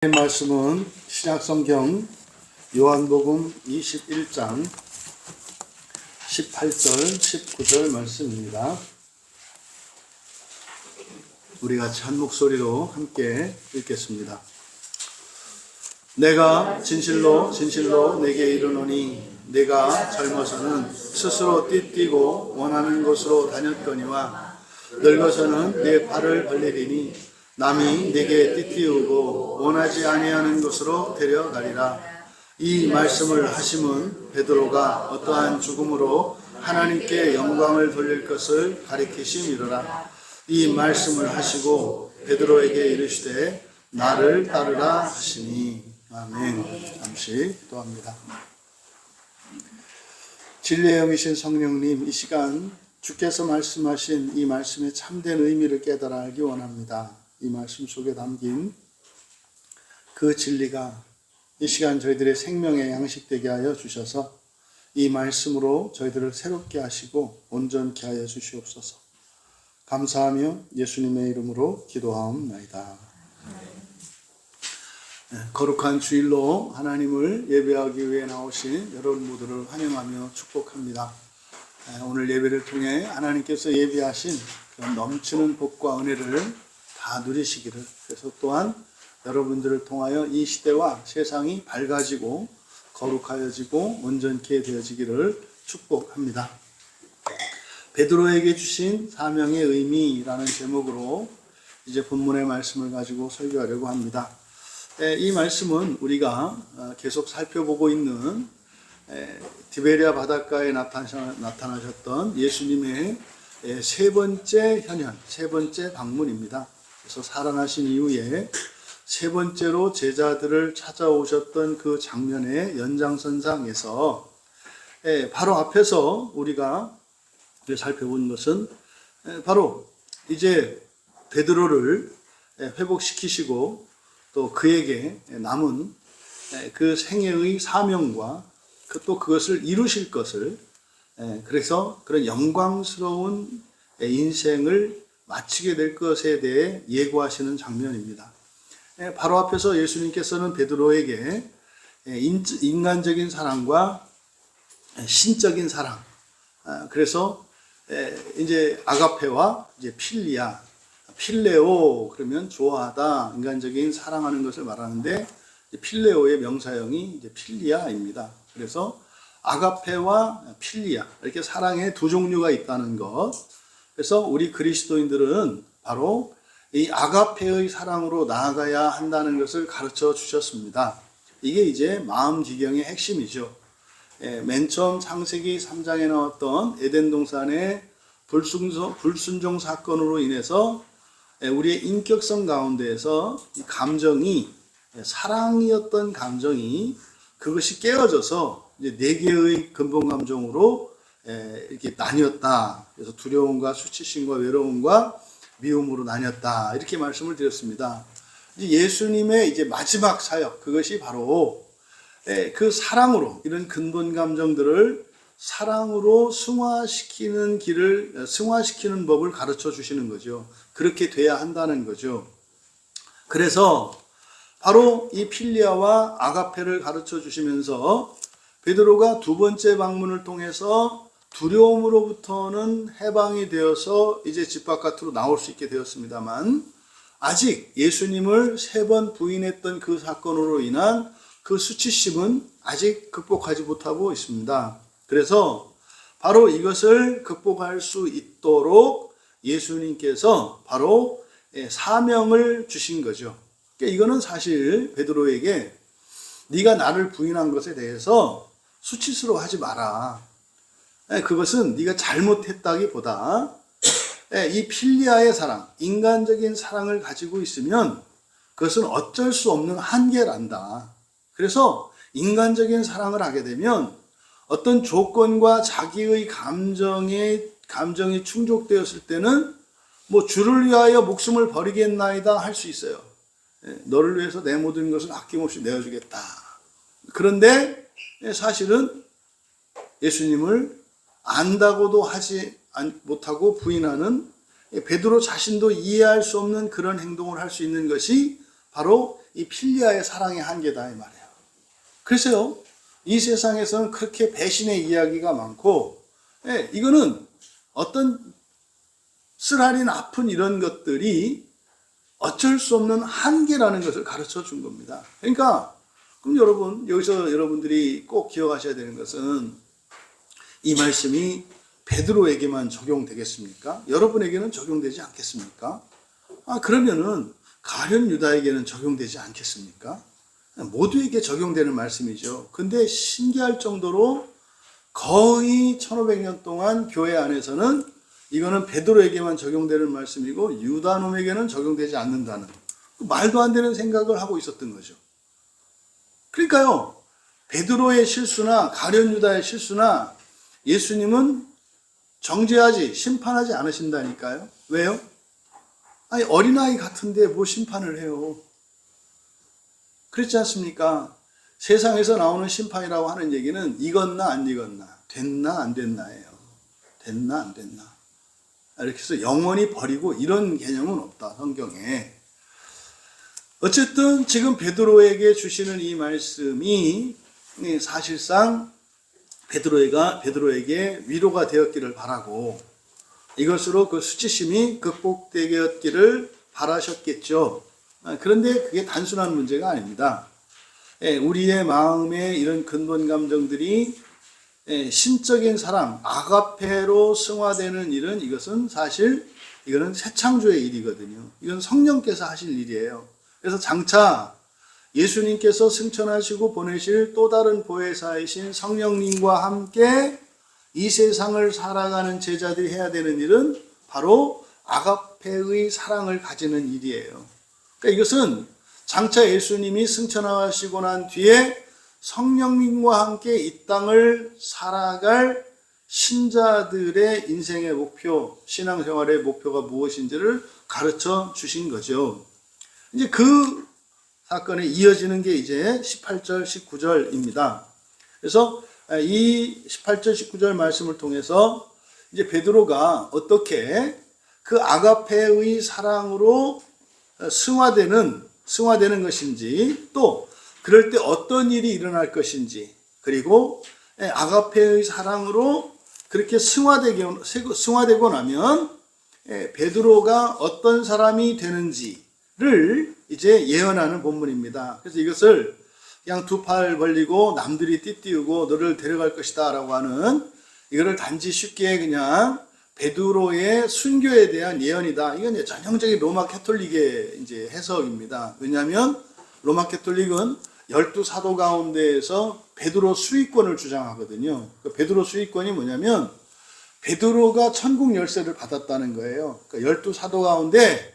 말씀은 신약성경 요한복음 21장 18절 19절 말씀입니다. 우리 같이 한 목소리로 함께 읽겠습니다. 내가 진실로 진실로 내게 이르노니 내가 젊어서는 스스로 띠뛰고 원하는 곳으로 다녔거니와 늙어서는 내 발을 벌리리니 남이 내게 띠띠우고 원하지 아니하는 곳으로 데려가리라. 이 말씀을 하심은 베드로가 어떠한 죽음으로 하나님께 영광을 돌릴 것을 가리키심이로라. 이 말씀을 하시고 베드로에게 이르시되 나를 따르라 하시니. 아멘. 잠시 기도합니다. 진리의 영이신 성령님, 이 시간 주께서 말씀하신 이 말씀의 참된 의미를 깨달아 알기 원합니다. 이 말씀 속에 담긴 그 진리가 이 시간 저희들의 생명에 양식되게 하여 주셔서 이 말씀으로 저희들을 새롭게 하시고 온전케 하여 주시옵소서. 감사하며 예수님의 이름으로 기도하옵나이다. 거룩한 주일로 하나님을 예배하기 위해 나오신 여러분 모두를 환영하며 축복합니다. 오늘 예배를 통해 하나님께서 예비하신 그런 넘치는 복과 은혜를 다 누리시기를, 그래서 또한 여러분들을 통하여 이 시대와 세상이 밝아지고 거룩하여지고 온전케 되어지기를 축복합니다. 베드로에게 주신 사명의 의미라는 제목으로 이제 본문의 말씀을 가지고 설교하려고 합니다. 이 말씀은 우리가 계속 살펴보고 있는 디베리아 바닷가에 나타나셨던 예수님의 세 번째 현현, 세 번째 방문입니다. 그래서 살아나신 이후에 세 번째로 제자들을 찾아오셨던 그 장면의 연장선상에서 바로 앞에서 우리가 살펴본 것은 바로 이제 베드로를 회복시키시고 또 그에게 남은 그 생애의 사명과 또 그것을 이루실 것을, 그래서 그런 영광스러운 인생을 마치게 될 것에 대해 예고하시는 장면입니다. 바로 앞에서 예수님께서는 베드로에게 인간적인 사랑과 신적인 사랑, 그래서 이제 아가페와 이제 필리아, 필레오 그러면 좋아하다, 인간적인 사랑하는 것을 말하는데 필레오의 명사형이 이제 필리아입니다. 그래서 아가페와 필리아, 이렇게 사랑의 두 종류가 있다는 것. 그래서 우리 그리스도인들은 바로 이 아가페의 사랑으로 나아가야 한다는 것을 가르쳐 주셨습니다. 이게 이제 마음기경의 핵심이죠. 맨 처음 창세기 3장에 나왔던 에덴 동산의 불순종 사건으로 인해서 우리의 인격성 가운데에서 이 감정이, 사랑이었던 감정이 그것이 깨어져서 이제 네 개의 근본 감정으로 이렇게 나뉘었다. 그래서 두려움과 수치심과 외로움과 미움으로 나뉘었다. 이렇게 말씀을 드렸습니다. 이제 예수님의 이제 마지막 사역, 그것이 바로 그 사랑으로, 이런 근본 감정들을 사랑으로 승화시키는 길을, 승화시키는 법을 가르쳐 주시는 거죠. 그렇게 돼야 한다는 거죠. 그래서 바로 이 필리아와 아가페를 가르쳐 주시면서 베드로가 두 번째 방문을 통해서 두려움으로부터는 해방이 되어서 이제 집 바깥으로 나올 수 있게 되었습니다만, 아직 예수님을 세 번 부인했던 그 사건으로 인한 그 수치심은 아직 극복하지 못하고 있습니다. 그래서 바로 이것을 극복할 수 있도록 예수님께서 바로 사명을 주신 거죠. 그러니까 이거는 사실 베드로에게 네가 나를 부인한 것에 대해서 수치스러워하지 마라. 그것은 네가 잘못했다기보다 이 필리아의 사랑, 인간적인 사랑을 가지고 있으면 그것은 어쩔 수 없는 한계란다. 그래서 인간적인 사랑을 하게 되면 어떤 조건과 자기의 감정이 충족되었을 때는 뭐 주를 위하여 목숨을 버리겠나이다 할 수 있어요. 너를 위해서 내 모든 것을 아낌없이 내어주겠다. 그런데 사실은 예수님을 안다고도 하지 못하고 부인하는 베드로 자신도 이해할 수 없는 그런 행동을 할 수 있는 것이 바로 이 필리아의 사랑의 한계다 이 말이에요. 그래서요, 이 세상에서는 그렇게 배신의 이야기가 많고, 이거는 어떤 쓰라린 아픈 이런 것들이 어쩔 수 없는 한계라는 것을 가르쳐 준 겁니다. 그러니까 그럼 여러분, 여기서 여러분들이 꼭 기억하셔야 되는 것은 이 말씀이 베드로에게만 적용되겠습니까? 여러분에게는 적용되지 않겠습니까? 그러면은 가룟 유다에게는 적용되지 않겠습니까? 모두에게 적용되는 말씀이죠. 근데 신기할 정도로 거의 1500년 동안 교회 안에서는 이거는 베드로에게만 적용되는 말씀이고 유다놈에게는 적용되지 않는다는 말도 안 되는 생각을 하고 있었던 거죠. 그러니까요, 베드로의 실수나 가룟 유다의 실수나 예수님은 정죄하지, 심판하지 않으신다니까요. 왜요? 아니, 어린아이 같은데 뭐 심판을 해요. 그렇지 않습니까? 세상에서 나오는 심판이라고 하는 얘기는 익었나 안 익었나, 됐나 안 됐나예요. 됐나 안 됐나. 이렇게 해서 영원히 버리고 이런 개념은 없다, 성경에. 어쨌든 지금 베드로에게 주시는 이 말씀이 사실상 베드로에게 위로가 되었기를 바라고 이것으로 그 수치심이 극복되었기를 바라셨겠죠. 그런데 그게 단순한 문제가 아닙니다. 우리의 마음에 이런 근본 감정들이 신적인 사랑, 아가페로 승화되는 일은 이것은 사실 이거는 새 창조의 일이거든요. 이건 성령께서 하실 일이에요. 그래서 장차 예수님께서 승천하시고 보내실 또 다른 보혜사이신 성령님과 함께 이 세상을 살아가는 제자들이 해야 되는 일은 바로 아가페의 사랑을 가지는 일이에요. 그러니까 이것은 장차 예수님이 승천하시고 난 뒤에 성령님과 함께 이 땅을 살아갈 신자들의 인생의 목표, 신앙생활의 목표가 무엇인지를 가르쳐 주신 거죠. 이제 그 사건에 이어지는 게 이제 18절, 19절입니다. 그래서 이 18절, 19절 말씀을 통해서 이제 베드로가 어떻게 그 아가페의 사랑으로 승화되는 것인지, 또 그럴 때 어떤 일이 일어날 것인지, 그리고 아가페의 사랑으로 그렇게 승화되고 나면 베드로가 어떤 사람이 되는지를 이제 예언하는 본문입니다. 그래서 이것을 그냥 두 팔 벌리고 남들이 띠띠우고 너를 데려갈 것이다 라고 하는, 이거를 단지 쉽게 그냥 베드로의 순교에 대한 예언이다. 이건 전형적인 로마 캐톨릭의 이제 해석입니다. 왜냐하면 로마 캐톨릭은 12사도 가운데에서 베드로 수위권을 주장하거든요. 그 베드로 수위권이 뭐냐면 베드로가 천국 열쇠를 받았다는 거예요. 그러니까 12사도 가운데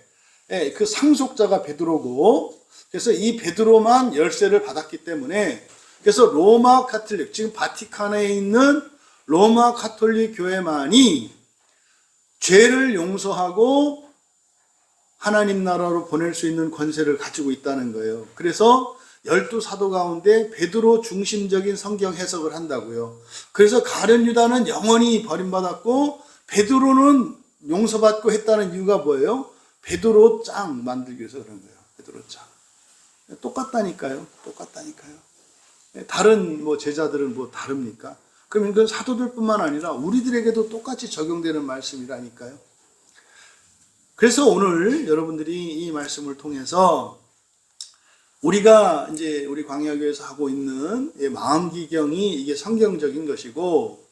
그 상속자가 베드로고, 그래서 이 베드로만 열쇠를 받았기 때문에, 그래서 로마 카톨릭, 지금 바티칸에 있는 로마 카톨릭 교회만이 죄를 용서하고 하나님 나라로 보낼 수 있는 권세를 가지고 있다는 거예요. 그래서 12사도 가운데 베드로 중심적인 성경 해석을 한다고요. 그래서 가룟 유다는 영원히 버림받았고 베드로는 용서받고 했다는 이유가 뭐예요? 베드로 짱 만들기 위해서 그런 거예요. 베드로 짱. 똑같다니까요. 다른 제자들은 뭐 다릅니까? 그럼 이건 사도들뿐만 아니라 우리들에게도 똑같이 적용되는 말씀이라니까요. 그래서 오늘 여러분들이 이 말씀을 통해서 우리가 이제 우리 광야교회에서 하고 있는 마음기경이 이게 성경적인 것이고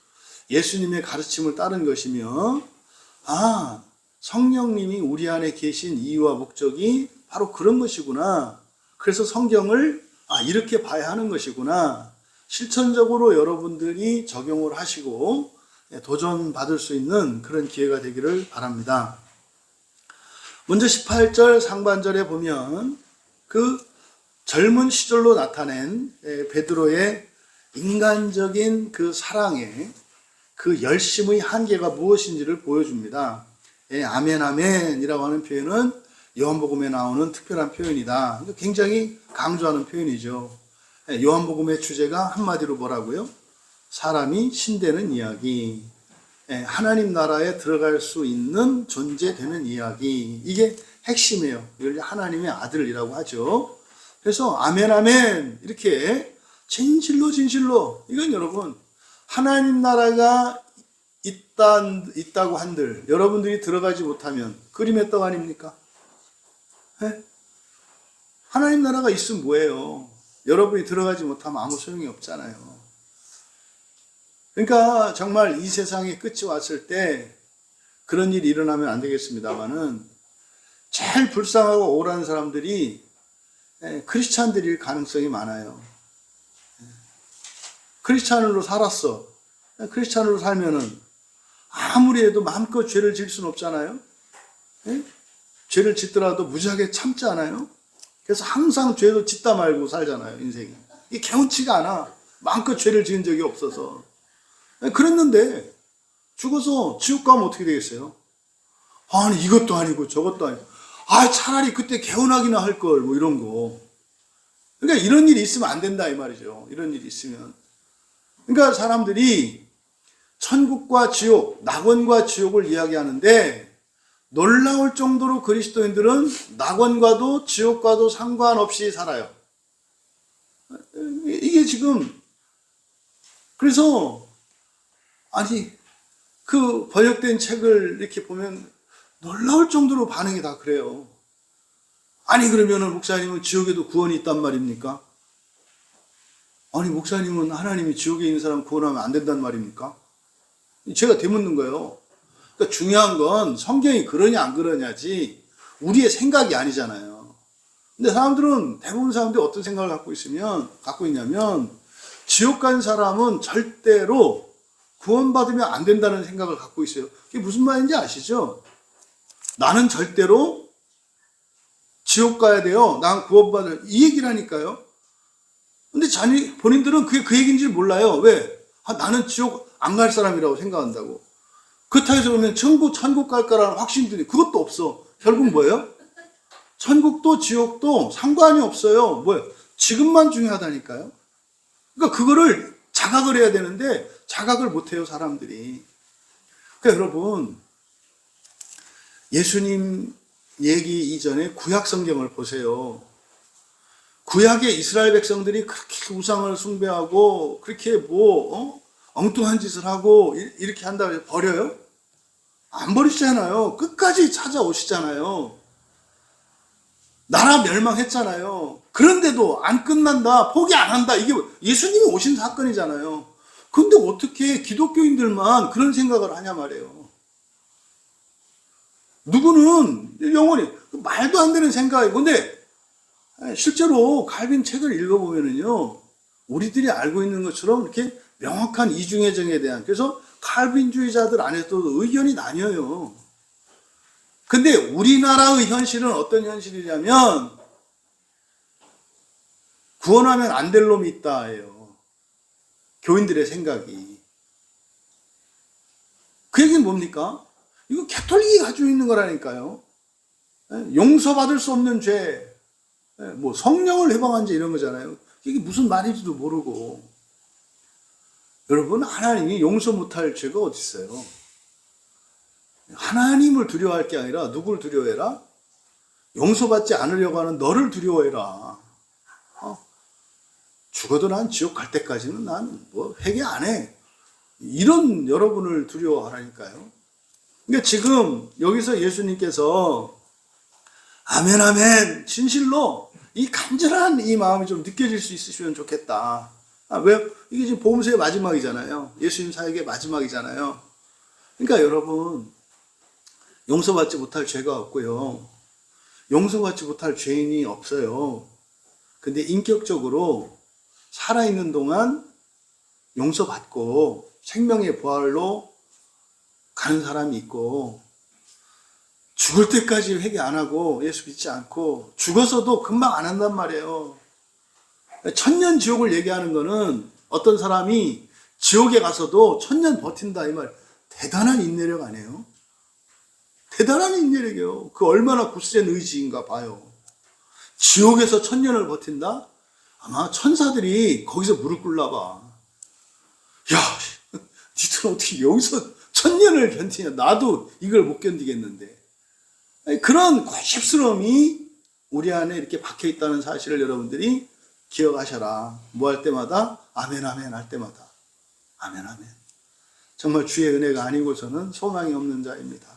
예수님의 가르침을 따른 것이며, 성령님이 우리 안에 계신 이유와 목적이 바로 그런 것이구나. 그래서 성경을 이렇게 봐야 하는 것이구나. 실천적으로 여러분들이 적용을 하시고 도전받을 수 있는 그런 기회가 되기를 바랍니다. 먼저 18절 상반절에 보면 그 젊은 시절로 나타낸 베드로의 인간적인 그 사랑의 그 열심의 한계가 무엇인지를 보여줍니다. 아멘 아멘이라고 하는 표현은 요한복음에 나오는 특별한 표현이다. 굉장히 강조하는 표현이죠. 요한복음의 주제가 한마디로 뭐라고요? 사람이 신되는 이야기, 하나님 나라에 들어갈 수 있는 존재 되는 이야기, 이게 핵심이에요. 이걸 하나님의 아들이라고 하죠. 그래서 아멘 아멘 이렇게 진실로 진실로, 이건 여러분 하나님 나라가 있다고 한들 여러분들이 들어가지 못하면 그림의 떡 아닙니까? 네? 하나님 나라가 있으면 뭐예요? 여러분이 들어가지 못하면 아무 소용이 없잖아요. 그러니까 정말 이 세상의 끝이 왔을 때 그런 일이 일어나면 안 되겠습니다만은 제일 불쌍하고 억울한 사람들이 크리스찬들일 가능성이 많아요. 크리스찬으로 살았어. 크리스찬으로 살면은 아무리 해도 마음껏 죄를 지을 수는 없잖아요. 죄를 짓더라도 무지하게 참지 않아요? 그래서 항상 죄도 짓다 말고 살잖아요, 인생이. 이게 개운치가 않아. 마음껏 죄를 지은 적이 없어서. 그랬는데 죽어서 지옥 가면 어떻게 되겠어요? 아니 이것도 아니고 저것도 아니고, 차라리 그때 개운하기나 할걸, 뭐 이런 거. 그러니까 이런 일이 있으면 안 된다 이 말이죠. 이런 일이 있으면. 그러니까 사람들이 천국과 지옥, 낙원과 지옥을 이야기하는데 놀라울 정도로 그리스도인들은 낙원과도 지옥과도 상관없이 살아요. 이게 지금, 그래서 아니 그 번역된 책을 이렇게 보면 놀라울 정도로 반응이 다 그래요. 아니 그러면은 목사님은 지옥에도 구원이 있단 말입니까? 아니 목사님은 하나님이 지옥에 있는 사람 구원하면 안 된단 말입니까? 제가 되묻는 거예요. 그러니까 중요한 건 성경이 그러냐 안 그러냐지 우리의 생각이 아니잖아요. 근데 사람들은, 대부분 사람들이 어떤 생각을 갖고 있냐면 지옥 간 사람은 절대로 구원받으면 안 된다는 생각을 갖고 있어요. 그게 무슨 말인지 아시죠? 나는 절대로 지옥 가야 돼요. 난 구원받을, 이 얘기라니까요. 근데 본인들은 그게 그 얘기인지 몰라요. 왜? 나는 지옥 안 갈 사람이라고 생각한다고. 그렇다고 해서 그러면 천국 갈 거라는 확신들이, 그것도 없어. 결국 뭐예요? 천국도 지옥도 상관이 없어요. 뭐예요? 지금만 중요하다니까요. 그러니까 그거를 자각을 해야 되는데 자각을 못해요, 사람들이. 그러니까 여러분, 예수님 얘기 이전에 구약 성경을 보세요. 구약의 이스라엘 백성들이 그렇게 우상을 숭배하고 그렇게 엉뚱한 짓을 하고 이렇게 한다고 해서 버려요? 안 버리시잖아요. 끝까지 찾아오시잖아요. 나라 멸망했잖아요. 그런데도 안 끝난다, 포기 안 한다, 이게 예수님이 오신 사건이잖아요. 근데 어떻게 기독교인들만 그런 생각을 하냐 말이에요. 누구는 영원히 말도 안 되는 생각이고, 근데 실제로 칼빈 책을 읽어보면은요, 우리들이 알고 있는 것처럼 이렇게 명확한 이중의 정에 대한, 그래서 칼빈주의자들 안에서도 의견이 나뉘어요. 근데 우리나라의 현실은 어떤 현실이냐면 구원하면 안 될 놈이 있다예요. 교인들의 생각이. 그 얘기는 뭡니까? 이거 캐톨릭이 가지고 있는 거라니까요. 용서받을 수 없는 죄, 뭐 성령을 해방한 죄, 이런 거잖아요. 이게 무슨 말인지도 모르고. 여러분, 하나님이 용서 못할 죄가 어디 있어요? 하나님을 두려워할 게 아니라 누구를 두려워해라? 용서받지 않으려고 하는 너를 두려워해라. 죽어도 난 지옥 갈 때까지는 난 회개 안 해. 이런 여러분을 두려워하라니까요. 그러니까 지금 여기서 예수님께서 아멘 아멘 진실로 이 간절한 이 마음이 좀 느껴질 수 있으시면 좋겠다. 왜? 이게 지금 복음서의 마지막이잖아요. 예수님 사역의 마지막이잖아요. 그러니까 여러분, 용서받지 못할 죄가 없고요. 용서받지 못할 죄인이 없어요. 근데 인격적으로 살아있는 동안 용서받고 생명의 부활로 가는 사람이 있고, 죽을 때까지 회개 안 하고 예수 믿지 않고 죽어서도 금방 안 한단 말이에요. 천년 지옥을 얘기하는 거는 어떤 사람이 지옥에 가서도 천년 버틴다, 이 말. 대단한 인내력 아니에요? 대단한 인내력이에요. 그 얼마나 굳센 의지인가 봐요. 지옥에서 천년을 버틴다? 아마 천사들이 거기서 무릎 꿇나 봐. 야, 니들 어떻게 여기서 천년을 견디냐. 나도 이걸 못 견디겠는데. 그런 고집스러움이 우리 안에 이렇게 박혀 있다는 사실을 여러분들이 기억하셔라. 뭐 할 때마다 아멘 아멘 할 때마다 아멘 아멘. 정말 주의 은혜가 아니고서는 소망이 없는 자입니다.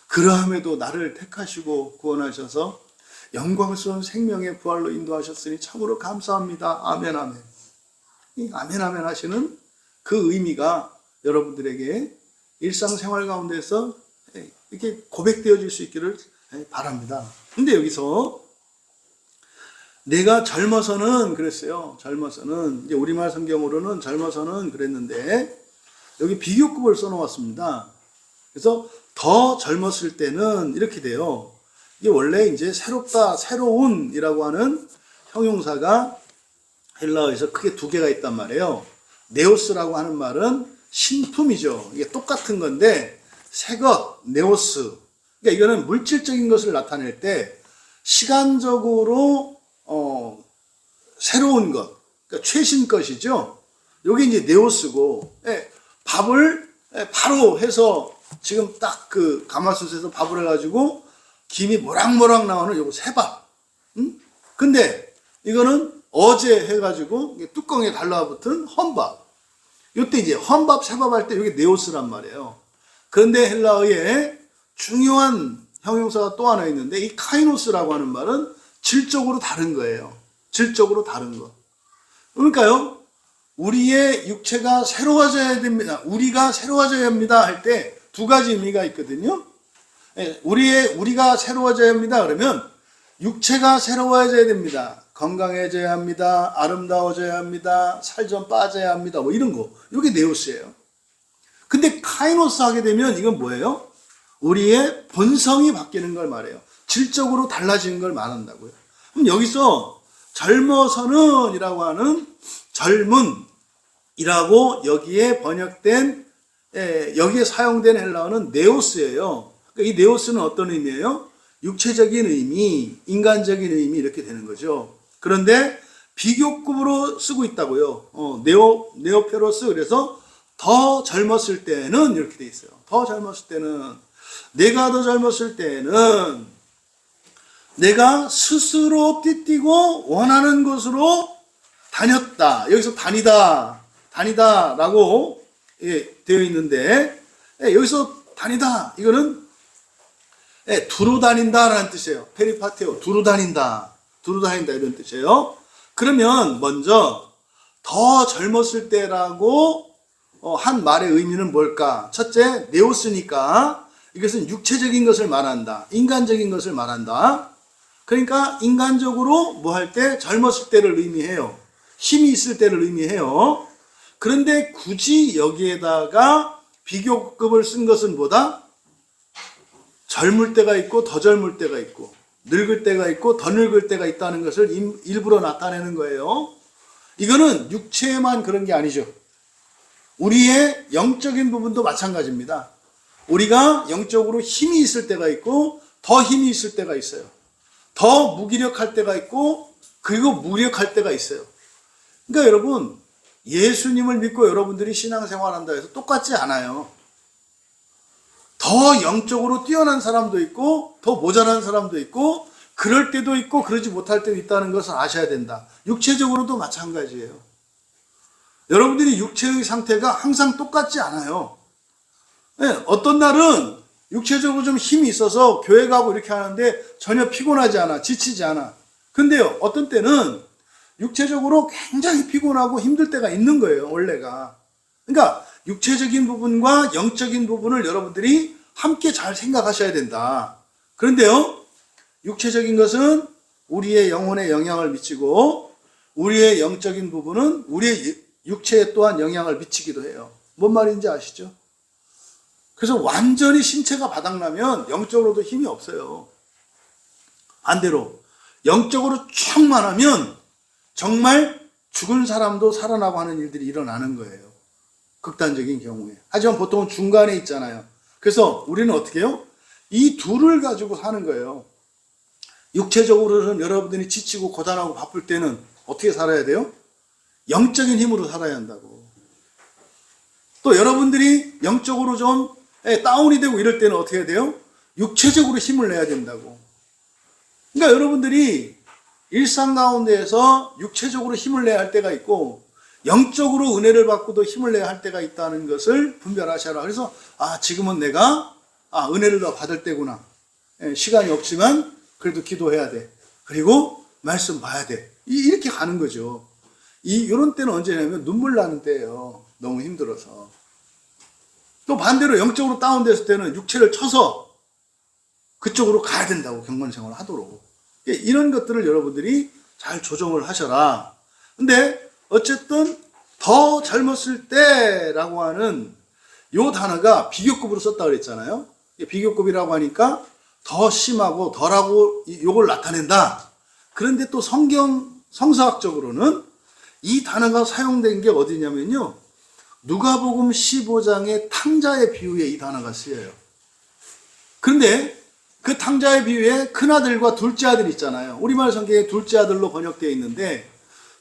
그러함에도 나를 택하시고 구원하셔서 영광스러운 생명의 부활로 인도하셨으니 참으로 감사합니다. 아멘 아멘. 이 아멘 아멘 하시는 그 의미가 여러분들에게 일상생활 가운데서 이렇게 고백되어질 수 있기를 바랍니다. 근데 여기서 내가 젊어서는 그랬어요. 젊어서는 이제 우리말 성경으로는 젊어서는 그랬는데 여기 비교급을 써놓았습니다. 그래서 더 젊었을 때는 이렇게 돼요. 이게 원래 이제 새롭다, 새로운이라고 하는 형용사가 헬라어에서 크게 두 개가 있단 말이에요. 네오스라고 하는 말은 신품이죠. 이게 똑같은 건데 새것, 네오스. 그러니까 이거는 물질적인 것을 나타낼 때 시간적으로 새로운 것, 그러니까 최신 것이죠. 이게 이제 네오스고, 밥을 바로 해서 지금 딱 그 가마솥에서 밥을 해가지고 김이 모락모락 나오는 요거 새밥. 근데 이거는 어제 해가지고 뚜껑에 달라붙은 헌밥. 요때 이제 헌밥, 새밥 할 때 이게 네오스란 말이에요. 그런데 헬라어에 중요한 형용사가 또 하나 있는데 이 카이노스라고 하는 말은 질적으로 다른 거예요. 질적으로 다른 거. 그러니까요, 우리의 육체가 새로워져야 됩니다. 우리가 새로워져야 합니다 할 때 두 가지 의미가 있거든요. 우리가 새로워져야 합니다. 그러면 육체가 새로워져야 됩니다. 건강해져야 합니다. 아름다워져야 합니다. 살 좀 빠져야 합니다. 뭐 이런 거. 이게 네오스예요. 근데 카이노스 하게 되면 이건 뭐예요? 우리의 본성이 바뀌는 걸 말해요. 질적으로 달라지는 걸 말한다고요. 그럼 여기서 젊어서는 이라고 하는 젊은이라고 여기에 번역된 여기에 사용된 헬라어는 네오스예요. 그러니까 이 네오스는 어떤 의미예요? 육체적인 의미, 인간적인 의미 이렇게 되는 거죠. 그런데 비교급으로 쓰고 있다고요. 네오페로스. 그래서 더 젊었을 때는 이렇게 돼 있어요. 더 젊었을 때는 내가 더 젊었을 때는 내가 스스로 띠띠고 원하는 곳으로 다녔다. 여기서 다니다라고 되어 있는데 여기서 다니다 이거는 두루 다닌다라는 뜻이에요. 페리파테오, 두루 다닌다 이런 뜻이에요. 그러면 먼저 더 젊었을 때라고 한 말의 의미는 뭘까? 첫째, 네오스니까 이것은 육체적인 것을 말한다. 인간적인 것을 말한다. 그러니까 인간적으로 뭐 할 때 젊었을 때를 의미해요. 힘이 있을 때를 의미해요. 그런데 굳이 여기에다가 비교급을 쓴 것은 뭐다? 젊을 때가 있고 더 젊을 때가 있고 늙을 때가 있고 더 늙을 때가 있다는 것을 일부러 나타내는 거예요. 이거는 육체에만 그런 게 아니죠. 우리의 영적인 부분도 마찬가지입니다. 우리가 영적으로 힘이 있을 때가 있고 더 힘이 있을 때가 있어요. 더 무기력할 때가 있고 그리고 무력할 때가 있어요. 그러니까 여러분, 예수님을 믿고 여러분들이 신앙생활한다 해서 똑같지 않아요. 더 영적으로 뛰어난 사람도 있고 더 모자란 사람도 있고 그럴 때도 있고 그러지 못할 때도 있다는 것을 아셔야 된다. 육체적으로도 마찬가지예요. 여러분들이 육체의 상태가 항상 똑같지 않아요. 어떤 날은 육체적으로 좀 힘이 있어서 교회 가고 이렇게 하는데 전혀 피곤하지 않아, 지치지 않아. 근데요, 어떤 때는 육체적으로 굉장히 피곤하고 힘들 때가 있는 거예요, 원래가. 그러니까 육체적인 부분과 영적인 부분을 여러분들이 함께 잘 생각하셔야 된다. 그런데요, 육체적인 것은 우리의 영혼에 영향을 미치고 우리의 영적인 부분은 우리의 육체에 또한 영향을 미치기도 해요. 뭔 말인지 아시죠? 그래서 완전히 신체가 바닥나면 영적으로도 힘이 없어요. 반대로 영적으로 충만하면 정말 죽은 사람도 살아나고 하는 일들이 일어나는 거예요. 극단적인 경우에. 하지만 보통은 중간에 있잖아요. 그래서 우리는 어떻게 해요? 이 둘을 가지고 사는 거예요. 육체적으로는 여러분들이 지치고 고단하고 바쁠 때는 어떻게 살아야 돼요? 영적인 힘으로 살아야 한다고. 또 여러분들이 영적으로 좀 다운이 되고 이럴 때는 어떻게 해야 돼요? 육체적으로 힘을 내야 된다고. 그러니까 여러분들이 일상 가운데에서 육체적으로 힘을 내야 할 때가 있고 영적으로 은혜를 받고도 힘을 내야 할 때가 있다는 것을 분별하셔라. 그래서 지금은 내가 은혜를 더 받을 때구나. 시간이 없지만 그래도 기도해야 돼. 그리고 말씀 봐야 돼. 이렇게 가는 거죠. 이런 때는 언제냐면 눈물 나는 때예요. 너무 힘들어서. 또 반대로 영적으로 다운됐을 때는 육체를 쳐서 그쪽으로 가야 된다고, 경건 생활을 하도록. 이런 것들을 여러분들이 잘 조정을 하셔라. 근데 어쨌든 더 젊었을 때라고 하는 요 단어가 비교급으로 썼다 그랬잖아요. 비교급이라고 하니까 더 심하고 덜하고 요걸 나타낸다. 그런데 또 성서학적으로는 이 단어가 사용된 게 어디냐면요, 누가복음 15장의 탕자의 비유에 이 단어가 쓰여요. 그런데 그 탕자의 비유에 큰아들과 둘째 아들 있잖아요. 우리말 성경에 둘째 아들로 번역되어 있는데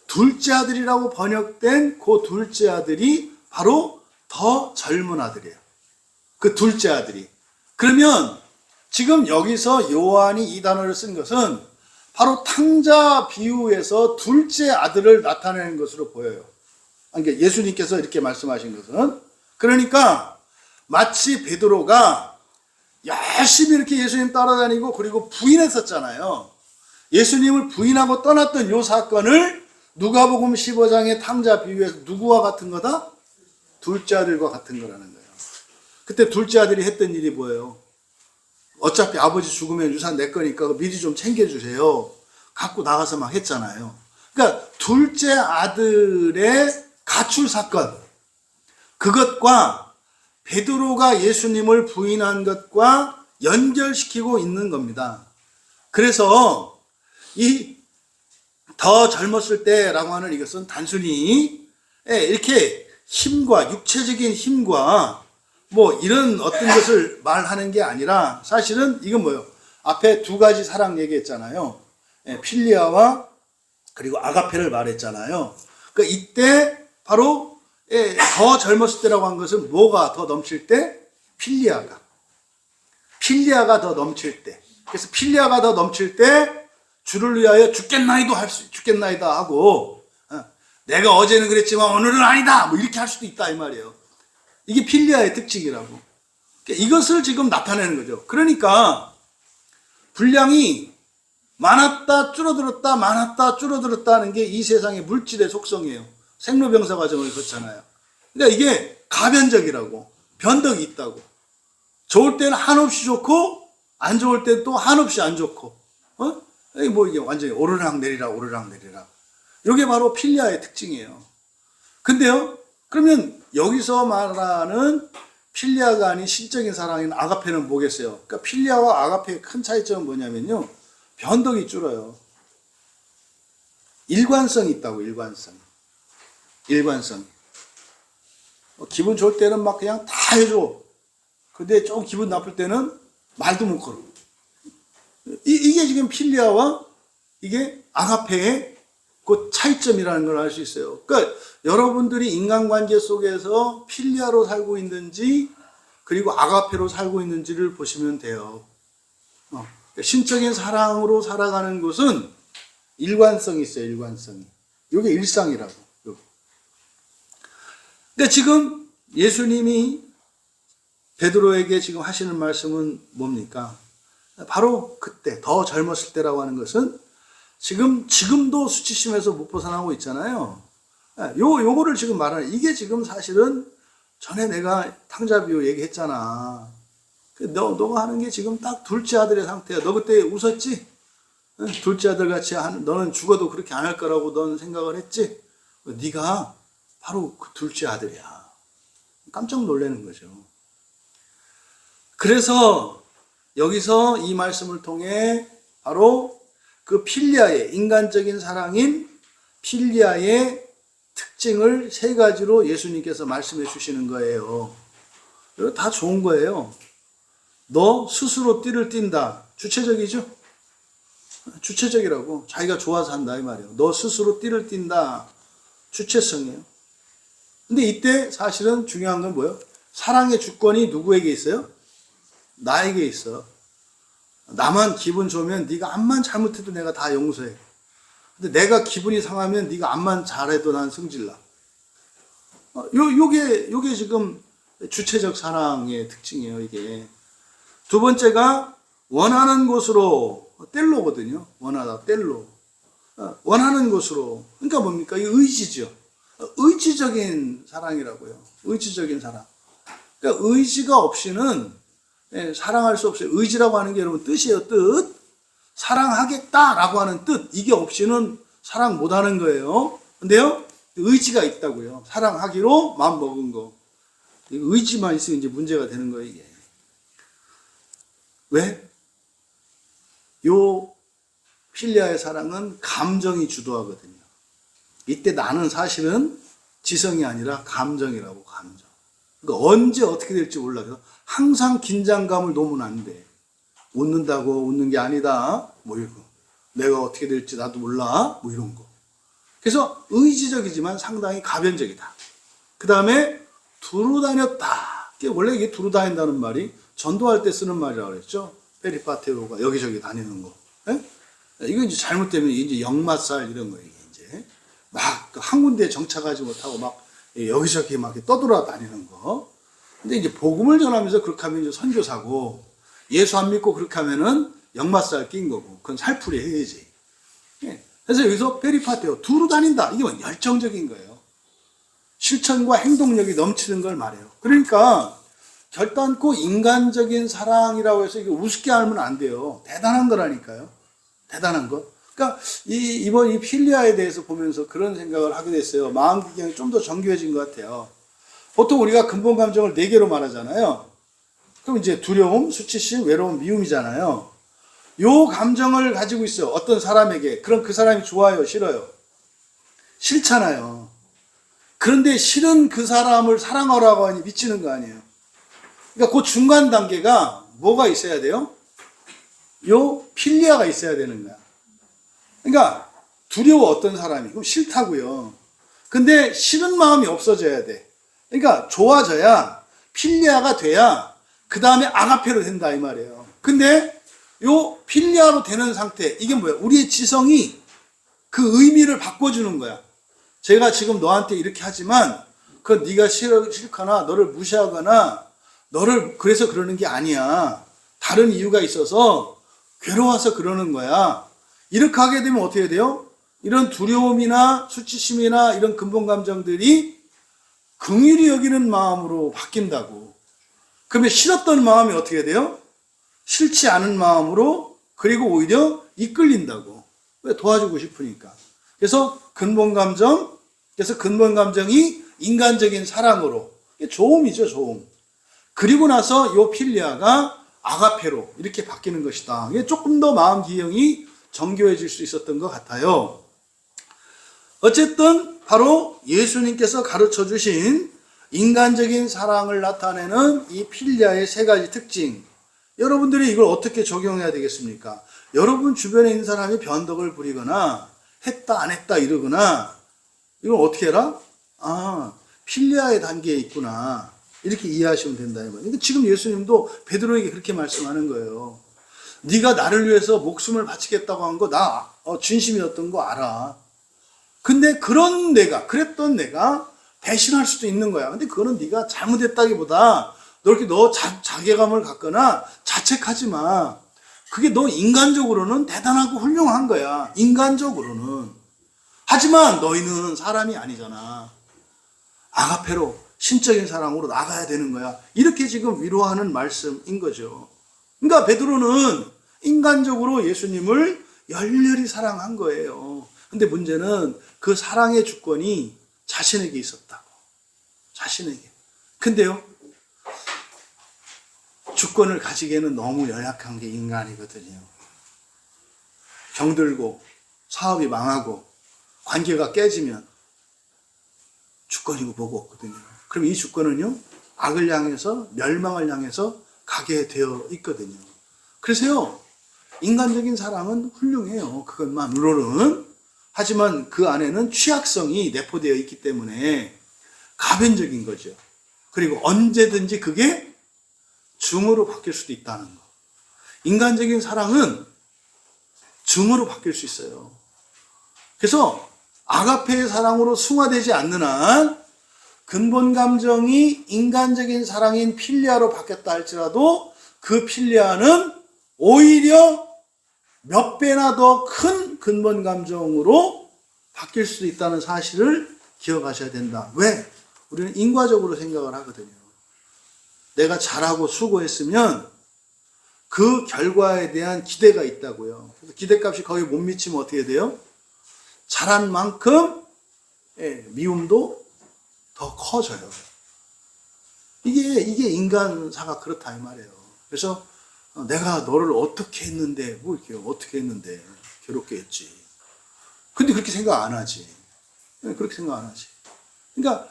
둘째 아들이라고 번역된 그 둘째 아들이 바로 더 젊은 아들이에요. 그 둘째 아들이. 그러면 지금 여기서 요한이 이 단어를 쓴 것은 바로 탕자 비유에서 둘째 아들을 나타내는 것으로 보여요. 그러니까 예수님께서 이렇게 말씀하신 것은, 그러니까 마치 베드로가 열심히 이렇게 예수님 따라다니고 그리고 부인했었잖아요. 예수님을 부인하고 떠났던 요 사건을 누가복음 15장의 탕자 비유에서 누구와 같은 거다? 둘째 아들과 같은 거라는 거예요. 그때 둘째 아들이 했던 일이 뭐예요? 어차피 아버지 죽으면 유산 내 거니까 미리 좀 챙겨주세요. 갖고 나가서 막 했잖아요. 그러니까 둘째 아들의 가출 사건, 그것과 베드로가 예수님을 부인한 것과 연결시키고 있는 겁니다. 그래서 이 더 젊었을 때라고 하는 이것은 단순히 이렇게 힘과 육체적인 힘과 뭐 이런 어떤 것을 말하는 게 아니라 사실은 이건 뭐예요? 앞에 두 가지 사랑 얘기했잖아요. 필리아와 그리고 아가페를 말했잖아요. 그러니까 이때 바로 더 젊었을 때라고 한 것은 뭐가 더 넘칠 때? 필리아가 더 넘칠 때. 그래서 필리아가 더 넘칠 때 주를 위하여 죽겠나이다 하고, 내가 어제는 그랬지만 오늘은 아니다 뭐 이렇게 할 수도 있다 이 말이에요. 이게 필리아의 특징이라고. 이것을 지금 나타내는 거죠. 그러니까 분량이 많았다 줄어들었다 많았다 줄어들었다 하는 게 이 세상의 물질의 속성이에요. 생로병사 과정을 거쳤잖아요. 그러니까 이게 가변적이라고, 변덕이 있다고. 좋을 때는 한없이 좋고 안 좋을 때는 또 한없이 안 좋고, 뭐 이게 완전히 오르락 내리락 이게 바로 필리아의 특징이에요. 근데요, 그러면 여기서 말하는 필리아가 아닌 신적인 사랑인 아가페는 뭐겠어요? 그러니까 필리아와 아가페의 큰 차이점은 뭐냐면요, 변덕이 줄어요. 일관성이 있다고. 일관성. 기분 좋을 때는 막 그냥 다 해줘. 근데 좀 기분 나쁠 때는 말도 못 걸어. 이게 지금 필리아와 이게 아가페의 그 차이점이라는 걸 알 수 있어요. 그러니까 여러분들이 인간관계 속에서 필리아로 살고 있는지 그리고 아가페로 살고 있는지를 보시면 돼요. 신적인 사랑으로 살아가는 것은 일관성이 있어요. 일관성이. 이게 일상이라고. 근데 지금 예수님이 베드로에게 지금 하시는 말씀은 뭡니까? 바로 그때 더 젊었을 때라고 하는 것은 지금도 수치심에서 못 벗어나고 있잖아요. 요거를 지금 말하는, 이게 지금 사실은 전에 내가 탕자 비유 얘기했잖아. 너가 하는 게 지금 딱 둘째 아들의 상태야. 너 그때 웃었지? 둘째 아들 같이 너는 죽어도 그렇게 안 할 거라고 넌 생각을 했지? 네가 바로 그 둘째 아들이야. 깜짝 놀라는 거죠. 그래서 여기서 이 말씀을 통해 바로 그 필리아의, 인간적인 사랑인 필리아의 특징을 세 가지로 예수님께서 말씀해 주시는 거예요. 이거 다 좋은 거예요. 너 스스로 띠를 띈다. 주체적이죠? 주체적이라고. 자기가 좋아서 한다 이 말이에요. 너 스스로 띠를 띈다. 주체성이에요. 근데 이때 사실은 중요한 건 뭐예요? 사랑의 주권이 누구에게 있어요? 나에게 있어. 나만 기분 좋으면 네가 암만 잘못해도 내가 다 용서해. 근데 내가 기분이 상하면 네가 암만 잘해도 난 승질나. 요게 지금 주체적 사랑의 특징이에요, 이게. 두 번째가 원하는 곳으로, 뗄로거든요. 원하다, 뗄로. 원하는 곳으로. 그러니까 뭡니까? 이 의지죠. 의지적인 사랑이라고요. 의지적인 사랑. 그러니까 의지가 없이는 사랑할 수 없어요. 의지라고 하는 게 여러분 뜻이에요, 뜻. 사랑하겠다라고 하는 뜻. 이게 없이는 사랑 못하는 거예요. 근데요, 의지가 있다고요. 사랑하기로 마음 먹은 거. 의지만 있으면 이제 문제가 되는 거예요, 이게. 왜? 요 필리아의 사랑은 감정이 주도하거든요. 이때 나는 사실은 지성이 아니라 감정이라고, 감정. 그러니까 언제 어떻게 될지 몰라. 그래서 항상 긴장감을 놓으면 안 돼. 웃는다고 웃는 게 아니다. 뭐 이거. 내가 어떻게 될지 나도 몰라. 뭐 이런 거. 그래서 의지적이지만 상당히 가변적이다. 그 다음에 두루 다녔다. 원래 이게 두루 다닌다는 말이 전도할 때 쓰는 말이라고 그랬죠. 페리파테오가 여기저기 다니는 거. 예? 이거 이제 잘못되면 이제 역마살 이런 거예요. 이제 막 한 군데에 정착하지 못하고 막 여기저기 막 떠돌아다니는 거. 근데 이제 복음을 전하면서 그렇게 하면 이제 선교사고, 예수 안 믿고 그렇게 하면은 역마살 낀 거고, 그건 살풀이 해야지. 예. 그래서 여기서 페리파테오, 두루 다닌다. 이게 뭐 열정적인 거예요. 실천과 행동력이 넘치는 걸 말해요. 그러니까 결단코 인간적인 사랑이라고 해서 이게 우습게 알면 안 돼요. 대단한 거라니까요. 대단한 거. 그러니까 이번 이 필리아에 대해서 보면서 그런 생각을 하게 됐어요. 마음 기경이 좀 더 정교해진 것 같아요. 보통 우리가 근본 감정을 4개로 말하잖아요. 그럼 이제 두려움, 수치심, 외로움, 미움이잖아요. 요 감정을 가지고 있어요. 어떤 사람에게. 그럼 그 사람이 좋아요, 싫어요? 싫잖아요. 그런데 싫은 그 사람을 사랑하라고 하니 미치는 거 아니에요. 그러니까 그 중간 단계가 뭐가 있어야 돼요? 요 필리아가 있어야 되는 거야. 그러니까 두려워 어떤 사람이. 그럼 싫다고요. 근데 싫은 마음이 없어져야 돼. 그러니까 좋아져야, 필리아가 돼야 그 다음에 아가페로 된다 이 말이에요. 근데 요 필리아로 되는 상태, 이게 뭐야? 우리의 지성이 그 의미를 바꿔주는 거야. 제가 지금 너한테 이렇게 하지만 그건 네가 싫거나 너를 무시하거나 너를 그래서 그러는 게 아니야. 다른 이유가 있어서 괴로워서 그러는 거야. 이렇게 하게 되면 어떻게 돼요? 이런 두려움이나 수치심이나 이런 근본 감정들이 긍휼히 여기는 마음으로 바뀐다고. 그러면 싫었던 마음이 어떻게 돼요? 싫지 않은 마음으로, 그리고 오히려 이끌린다고. 왜? 도와주고 싶으니까. 그래서 근본 감정이 인간적인 사랑으로, 조음이죠, 조음. 그리고 나서 요 필리아가 아가페로 이렇게 바뀌는 것이다. 이게 조금 더 마음 기형이 정교해질 수 있었던 것 같아요. 어쨌든 바로 예수님께서 가르쳐 주신 인간적인 사랑을 나타내는 이 필리아의 3가지 특징. 여러분들이 이걸 어떻게 적용해야 되겠습니까? 여러분 주변에 있는 사람이 변덕을 부리거나 했다 안 했다 이러거나, 이걸 어떻게 해라? 아, 필리아의 단계에 있구나. 이렇게 이해하시면 된다. 근데 지금 예수님도 베드로에게 그렇게 말씀하는 거예요. 네가 나를 위해서 목숨을 바치겠다고 한 거 나 진심이었던 거 알아. 근데 그랬던 내가 배신할 수도 있는 거야. 근데 그거는 네가 잘못했다기보다 너 자괴감을 갖거나 자책하지 마. 그게 너 인간적으로는 대단하고 훌륭한 거야. 인간적으로는. 하지만 너희는 사람이 아니잖아. 아가페로, 신적인 사랑으로 나가야 되는 거야. 이렇게 지금 위로하는 말씀인 거죠. 그러니까 베드로는 인간적으로 예수님을 열렬히 사랑한 거예요. 근데 문제는 그 사랑의 주권이 자신에게 있었다고. 자신에게. 근데요, 주권을 가지기에는 너무 연약한 게 인간이거든요. 병들고 사업이 망하고 관계가 깨지면 주권이고 뭐고 없거든요. 그럼 이 주권은요, 악을 향해서, 멸망을 향해서 가게 되어 있거든요. 그래서요, 인간적인 사랑은 훌륭해요. 그것만으로는. 하지만 그 안에는 취약성이 내포되어 있기 때문에 가변적인 거죠. 그리고 언제든지 그게 중으로 바뀔 수도 있다는 거. 인간적인 사랑은 증오로 바뀔 수 있어요. 그래서 아가페의 사랑으로 승화되지 않는 한 근본 감정이 인간적인 사랑인 필리아로 바뀌었다 할지라도 그 필리아는 오히려 몇 배나 더 큰 근본 감정으로 바뀔 수도 있다는 사실을 기억하셔야 된다. 왜? 우리는 인과적으로 생각을 하거든요. 내가 잘하고 수고했으면 그 결과에 대한 기대가 있다고요. 그래서 기대값이 거기에 못 미치면 어떻게 돼요? 잘한 만큼 미움도 더 커져요. 이게 인간사가 그렇다 이 말이에요. 그래서 내가 너를 어떻게 했는데, 뭐 이렇게 어떻게 했는데 괴롭게 했지. 근데 그렇게 생각 안 하지. 그렇게 생각 안 하지. 그러니까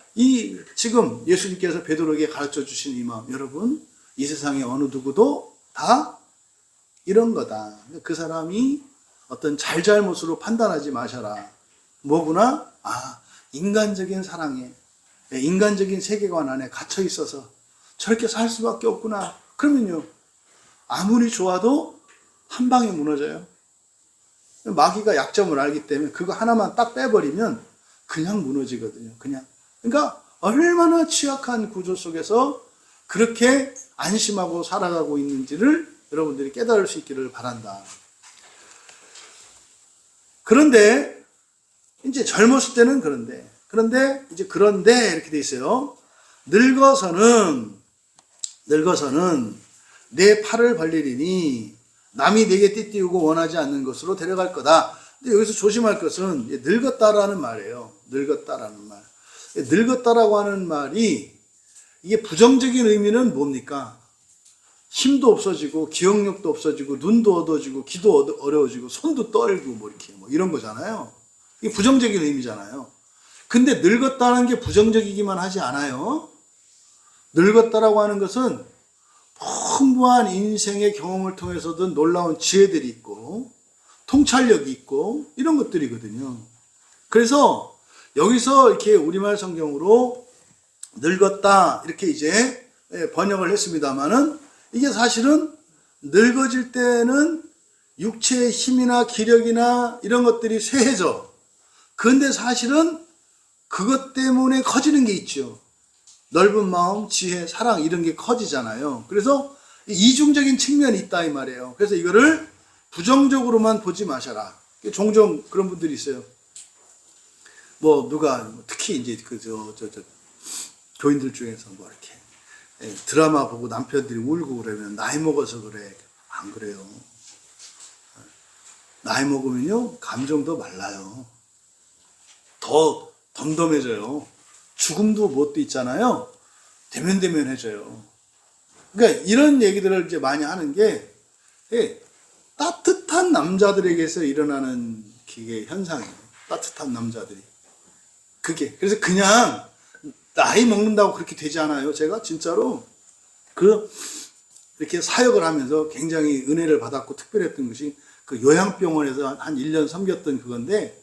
지금 예수님께서 베드로에게 가르쳐 주신 이 마음, 여러분, 이 세상에 어느 누구도 다 이런 거다. 그 사람이 어떤 잘잘못으로 판단하지 마셔라. 뭐구나? 인간적인 사랑에, 인간적인 세계관 안에 갇혀 있어서 저렇게 살 수밖에 없구나. 그러면요, 아무리 좋아도 한 방에 무너져요. 마귀가 약점을 알기 때문에 그거 하나만 딱 빼버리면 그냥 무너지거든요. 그냥. 그러니까 얼마나 취약한 구조 속에서 그렇게 안심하고 살아가고 있는지를 여러분들이 깨달을 수 있기를 바란다. 그런데 이제 젊었을 때는 그런데 이렇게 돼 있어요. 늙어서는 내 팔을 벌리리니 남이 내게 띠띠우고 원하지 않는 것으로 데려갈 거다. 근데 여기서 조심할 것은 늙었다라는 말이에요. 늙었다라는 말. 늙었다라고 하는 말이 이게 부정적인 의미는 뭡니까? 힘도 없어지고 기억력도 없어지고 눈도 어두워지고 귀도 어려워지고 손도 떨고 뭐 이렇게 뭐 이런 거잖아요. 이게 부정적인 의미잖아요. 근데 늙었다는 게 부정적이기만 하지 않아요. 늙었다라고 하는 것은 풍부한 인생의 경험을 통해서도 놀라운 지혜들이 있고 통찰력이 있고 이런 것들이거든요. 그래서 여기서 이렇게 우리말 성경으로 늙었다 이렇게 이제 번역을 했습니다만은 이게 사실은 늙어질 때는 육체의 힘이나 기력이나 이런 것들이 쇠해져. 그런데 사실은 그것 때문에 커지는 게 있죠. 넓은 마음, 지혜, 사랑 이런 게 커지잖아요. 그래서 이중적인 측면이 있다 이 말이에요. 그래서 이거를 부정적으로만 보지 마셔라. 종종 그런 분들이 있어요. 뭐 누가 특히 이제 교인들 중에서 뭐 이렇게 드라마 보고 남편들이 울고 그러면 나이 먹어서 그래. 안 그래요. 나이 먹으면요 감정도 말라요. 더 덤덤해져요. 죽음도 뭣도 있잖아요. 대면대면해져요. 그러니까 이런 얘기들을 이제 많이 하는 게 따뜻한 남자들에게서 일어나는 그게 현상이에요. 따뜻한 남자들이. 그래서 그냥 나이 먹는다고 그렇게 되지 않아요. 제가 진짜로 이렇게 사역을 하면서 굉장히 은혜를 받았고 특별했던 것이 그 요양병원에서 한 1년 섬겼던 그건데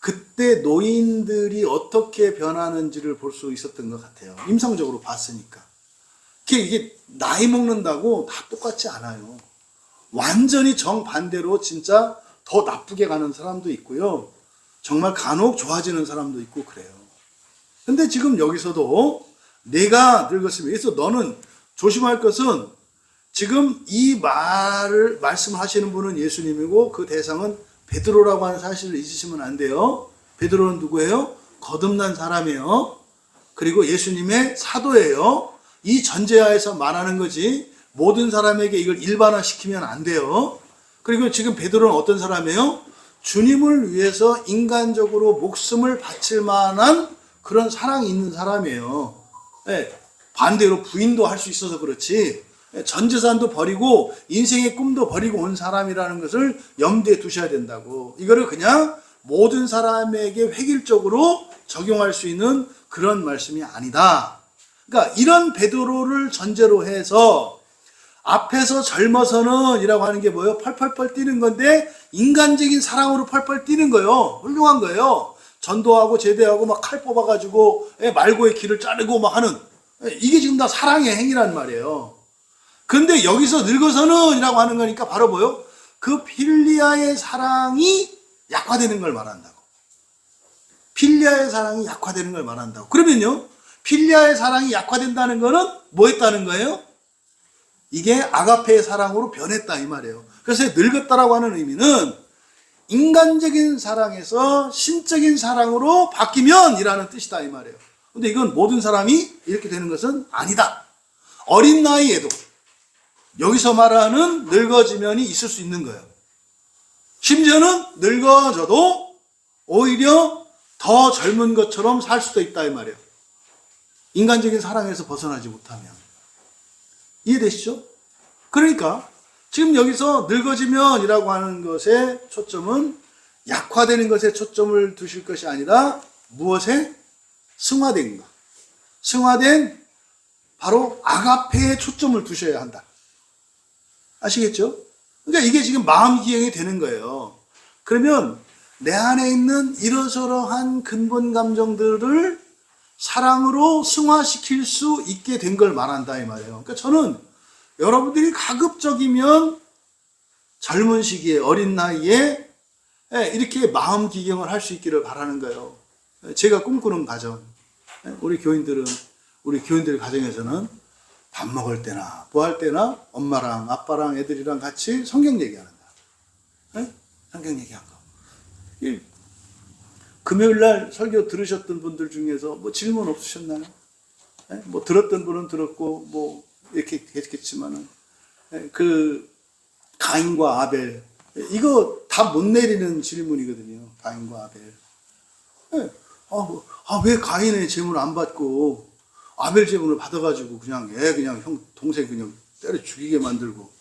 그때 노인들이 어떻게 변하는지를 볼 수 있었던 것 같아요. 임상적으로 봤으니까. 이게 나이 먹는다고 다 똑같지 않아요. 완전히 정반대로 진짜 더 나쁘게 가는 사람도 있고요. 정말 간혹 좋아지는 사람도 있고 그래요. 근데 지금 여기서도 내가 늙었으면, 그래서 너는 조심할 것은 지금 이 말을 말씀하시는 분은 예수님이고 그 대상은 베드로라고 하는 사실을 잊으시면 안 돼요. 베드로는 누구예요? 거듭난 사람이에요. 그리고 예수님의 사도예요. 이 전제하에서 말하는 거지 모든 사람에게 이걸 일반화시키면 안 돼요. 그리고 지금 베드로는 어떤 사람이에요? 주님을 위해서 인간적으로 목숨을 바칠 만한 그런 사랑이 있는 사람이에요. 반대로 부인도 할 수 있어서 그렇지 전 재산도 버리고 인생의 꿈도 버리고 온 사람이라는 것을 염두에 두셔야 된다고. 이거를 그냥 모든 사람에게 획일적으로 적용할 수 있는 그런 말씀이 아니다. 그러니까 이런 베드로를 전제로 해서 앞에서 젊어서는 이라고 하는 게 뭐예요? 펄펄펄 뛰는 건데 인간적인 사랑으로 펄펄 뛰는 거예요. 훌륭한 거예요. 전도하고 제대하고 막 칼 뽑아가지고 말고의 길을 자르고 막 하는 이게 지금 다 사랑의 행위란 말이에요. 그런데 여기서 늙어서는 이라고 하는 거니까 바로 뭐요? 그 필리아의 사랑이 약화되는 걸 말한다고. 필리아의 사랑이 약화되는 걸 말한다고. 그러면요, 필리아의 사랑이 약화된다는 거는 뭐 했다는 거예요? 이게 아가페의 사랑으로 변했다 이 말이에요. 그래서 늙었다라고 하는 의미는 인간적인 사랑에서 신적인 사랑으로 바뀌면 이라는 뜻이다 이 말이에요. 근데 이건 모든 사람이 이렇게 되는 것은 아니다. 어린 나이에도 여기서 말하는 늙어지면이 있을 수 있는 거예요. 심지어는 늙어져도 오히려 더 젊은 것처럼 살 수도 있다 이 말이에요. 인간적인 사랑에서 벗어나지 못하면. 이해되시죠? 그러니까 지금 여기서 늙어지면이라고 하는 것의 초점은 약화되는 것에 초점을 두실 것이 아니라 무엇에? 승화된 것. 승화된 바로 아가페에 초점을 두셔야 한다. 아시겠죠? 그러니까 이게 지금 마음 기행이 되는 거예요. 그러면 내 안에 있는 이러저러한 근본 감정들을 사랑으로 승화시킬 수 있게 된 걸 말한다 이 말이에요. 그러니까 저는 여러분들이 가급적이면 젊은 시기에 어린 나이에 이렇게 마음 기경을 할 수 있기를 바라는 거예요. 제가 꿈꾸는 가정, 우리 교인들 가정에서는 밥 먹을 때나 뭐 할 때나 엄마랑 아빠랑 애들이랑 같이 성경 얘기한다. 성경 얘기한 거. 금요일 날 설교 들으셨던 분들 중에서 뭐 질문 없으셨나요? 뭐 들었던 분은 들었고 뭐 이렇게 했겠지만은 그 가인과 아벨 이거 다 못 내리는 질문이거든요. 가인과 아벨. 왜 가인의 제물을 안 받고 아벨 제물을 받아가지고 그냥 형 동생 그냥 때려 죽이게 만들고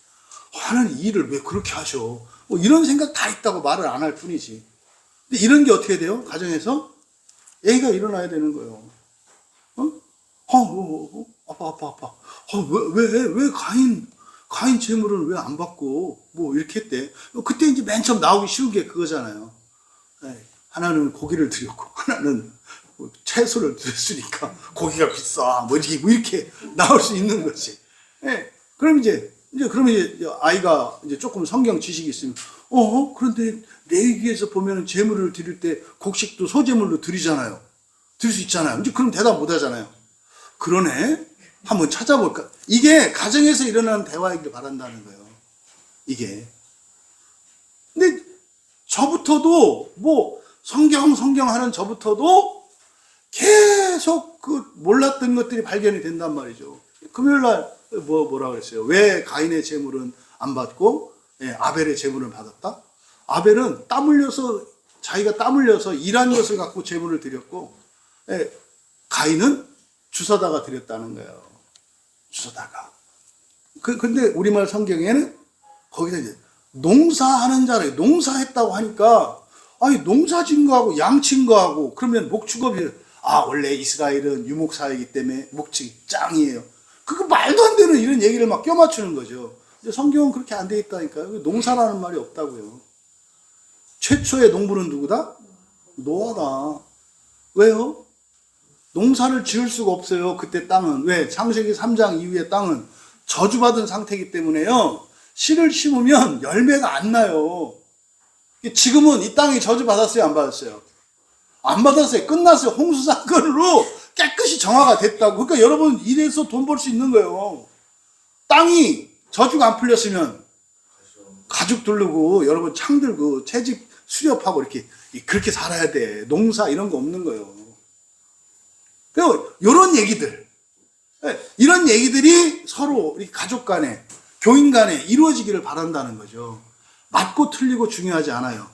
하는 일을 왜 그렇게 하셔? 뭐 이런 생각 다 있다고 말을 안 할 뿐이지. 근데 이런 게 어떻게 돼요? 가정에서 애가 일어나야 되는 거예요. 아빠. 왜 가인 재물을 왜 안 받고, 뭐, 이렇게 했대. 그때 이제 맨 처음 나오기 쉬운 게 그거잖아요. 하나는 고기를 드렸고, 하나는 채소를 드렸으니까, 고기가 비싸. 뭐 이렇게 나올 수 있는 거지. 그럼 그러면 아이가 이제 조금 성경 지식이 있으면, 그런데 레위기에서 보면 재물을 드릴 때 곡식도 소재물로 드리잖아요. 드릴 수 있잖아요. 이제 그럼 대답 못 하잖아요. 그러네? 한번 찾아볼까? 이게 가정에서 일어나는 대화이길 바란다는 거예요. 이게. 근데 저부터도 뭐 성경 하는 저부터도 계속 그 몰랐던 것들이 발견이 된단 말이죠. 금요일 날 뭐라 그랬어요? 왜 가인의 제물은 안 받고 아벨의 제물을 받았다? 아벨은 자기가 땀 흘려서 일한 것을 갖고 제물을 드렸고 가인은 주워다가 드렸다는 거예요. 주워다가. 근데 우리말 성경에는 거기서 이제 농사하는 자를 농사했다고 하니까 아니 농사 진 거하고 양친 거하고 그러면 목축업이 원래 이스라엘은 유목사이기 때문에 목축이 짱이에요. 그거 말도 안 되는 이런 얘기를 막 껴맞추는 거죠. 근데 성경은 그렇게 안 돼 있다니까요. 농사라는 말이 없다고요. 최초의 농부는 누구다? 노아다. 왜요? 농사를 지을 수가 없어요. 그때 땅은. 왜? 창세기 3장 이후의 땅은 저주받은 상태이기 때문에요. 씨를 심으면 열매가 안 나요. 지금은 이 땅이 저주받았어요? 안 받았어요? 안 받았어요. 끝났어요. 홍수 사건으로 깨끗이 정화가 됐다고. 그러니까 여러분 이래서 돈 벌 수 있는 거예요. 땅이 저주가 안 풀렸으면 가죽 두르고 여러분 창 들고 채집 수렵하고 그렇게 살아야 돼. 농사 이런 거 없는 거예요. 이런 얘기들이 서로 우리 가족 간에, 교인 간에 이루어지기를 바란다는 거죠. 맞고 틀리고 중요하지 않아요.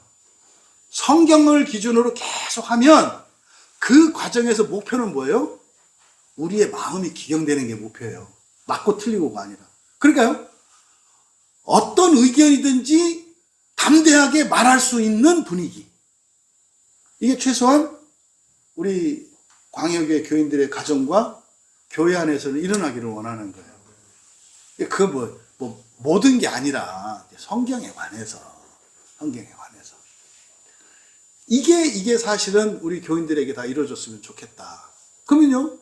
성경을 기준으로 계속 하면 그 과정에서 목표는 뭐예요? 우리의 마음이 기경되는 게 목표예요. 맞고 틀리고가 아니라. 그러니까요, 어떤 의견이든지 담대하게 말할 수 있는 분위기. 이게 최소한 우리 광역의 교인들의 가정과 교회 안에서는 일어나기를 원하는 거예요. 모든 게 아니라 성경에 관해서. 이게 사실은 우리 교인들에게 다 이루어졌으면 좋겠다. 그러면요,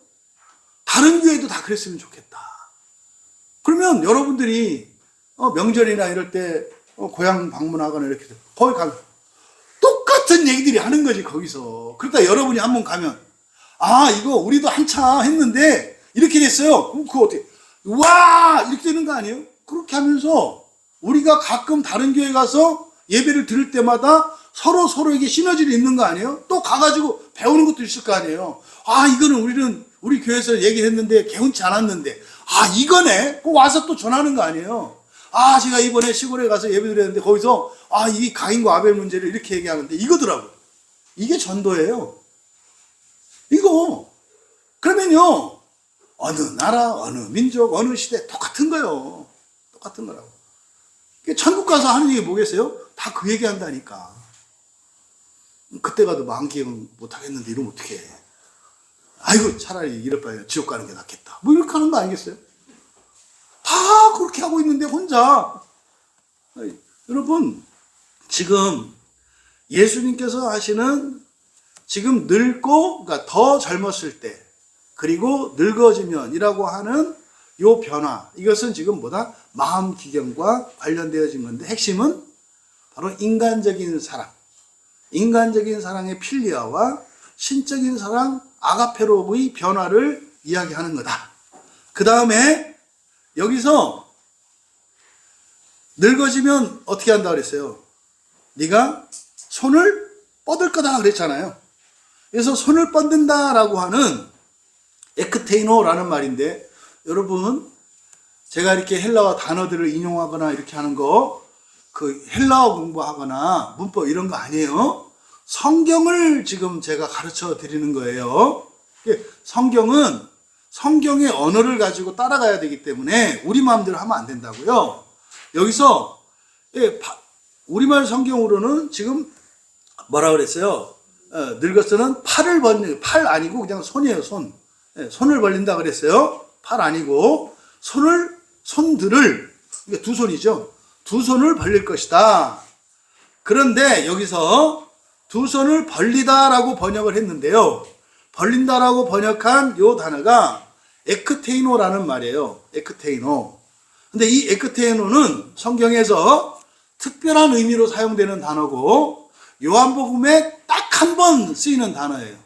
다른 교회도 다 그랬으면 좋겠다. 그러면 여러분들이 명절이나 이럴 때 고향 방문하거나 이렇게 거기 가면 똑같은 얘기들이 하는 거지 거기서. 그러다 여러분이 한번 가면 이거 우리도 한참 했는데 이렇게 됐어요. 그럼 그거 어떻게 와 이렇게 되는 거 아니에요? 그렇게 하면서 우리가 가끔 다른 교회 가서 예배를 들을 때마다 서로에게 시너지를 입는 거 아니에요? 또 가가지고 배우는 것도 있을 거 아니에요? 이거는 우리 교회에서 얘기했는데 개운치 않았는데 이거네? 꼭 와서 또 전하는 거 아니에요? 제가 이번에 시골에 가서 예배 드렸는데 거기서 이 가인과 아벨 문제를 이렇게 얘기하는데 이거더라고요. 이게 전도예요. 이거. 그러면요, 어느 나라, 어느 민족, 어느 시대 똑같은 거예요. 똑같은 거라고. 천국 가서 하는 얘기 뭐겠어요? 다 그 얘기 한다니까. 그때 가도 마음 기억은 못 하겠는데 이러면 어떡해. 아이고, 차라리 이럴 바에 지옥 가는 게 낫겠다. 뭐 이렇게 하는 거 아니겠어요? 다 그렇게 하고 있는데 혼자. 여러분, 지금 예수님께서 하시는 지금 늙고, 그러니까 더 젊었을 때, 그리고 늙어지면이라고 하는 요 변화, 이것은 지금 뭐다? 마음 기경과 관련되어진 건데, 핵심은 바로 인간적인 사랑, 인간적인 사랑의 필리아와 신적인 사랑 아가페로의 변화를 이야기하는 거다. 그 다음에 여기서 늙어지면 어떻게 한다 그랬어요? 네가 손을 뻗을 거다 그랬잖아요. 그래서 손을 뻗는다라고 하는 에크테이노라는 말인데, 여러분 제가 이렇게 헬라어 단어들을 인용하거나 이렇게 하는 거, 그 헬라어 공부하거나 문법 이런 거 아니에요. 성경을 지금 제가 가르쳐 드리는 거예요. 성경은 성경의 언어를 가지고 따라가야 되기 때문에 우리 마음대로 하면 안 된다고요. 여기서 우리말 성경으로는 지금 뭐라 그랬어요? 늙어서는 팔 아니고 그냥 손이에요, 손. 손을 벌린다 그랬어요. 팔 아니고 손들을, 그러니까 두 손이죠. 두 손을 벌릴 것이다. 그런데 여기서 두 손을 벌리다라고 번역을 했는데요. 벌린다라고 번역한 요 단어가 에크테이노라는 말이에요. 에크테이노. 근데 이 에크테이노는 성경에서 특별한 의미로 사용되는 단어고 요한복음에 딱 한 번 쓰이는 단어예요.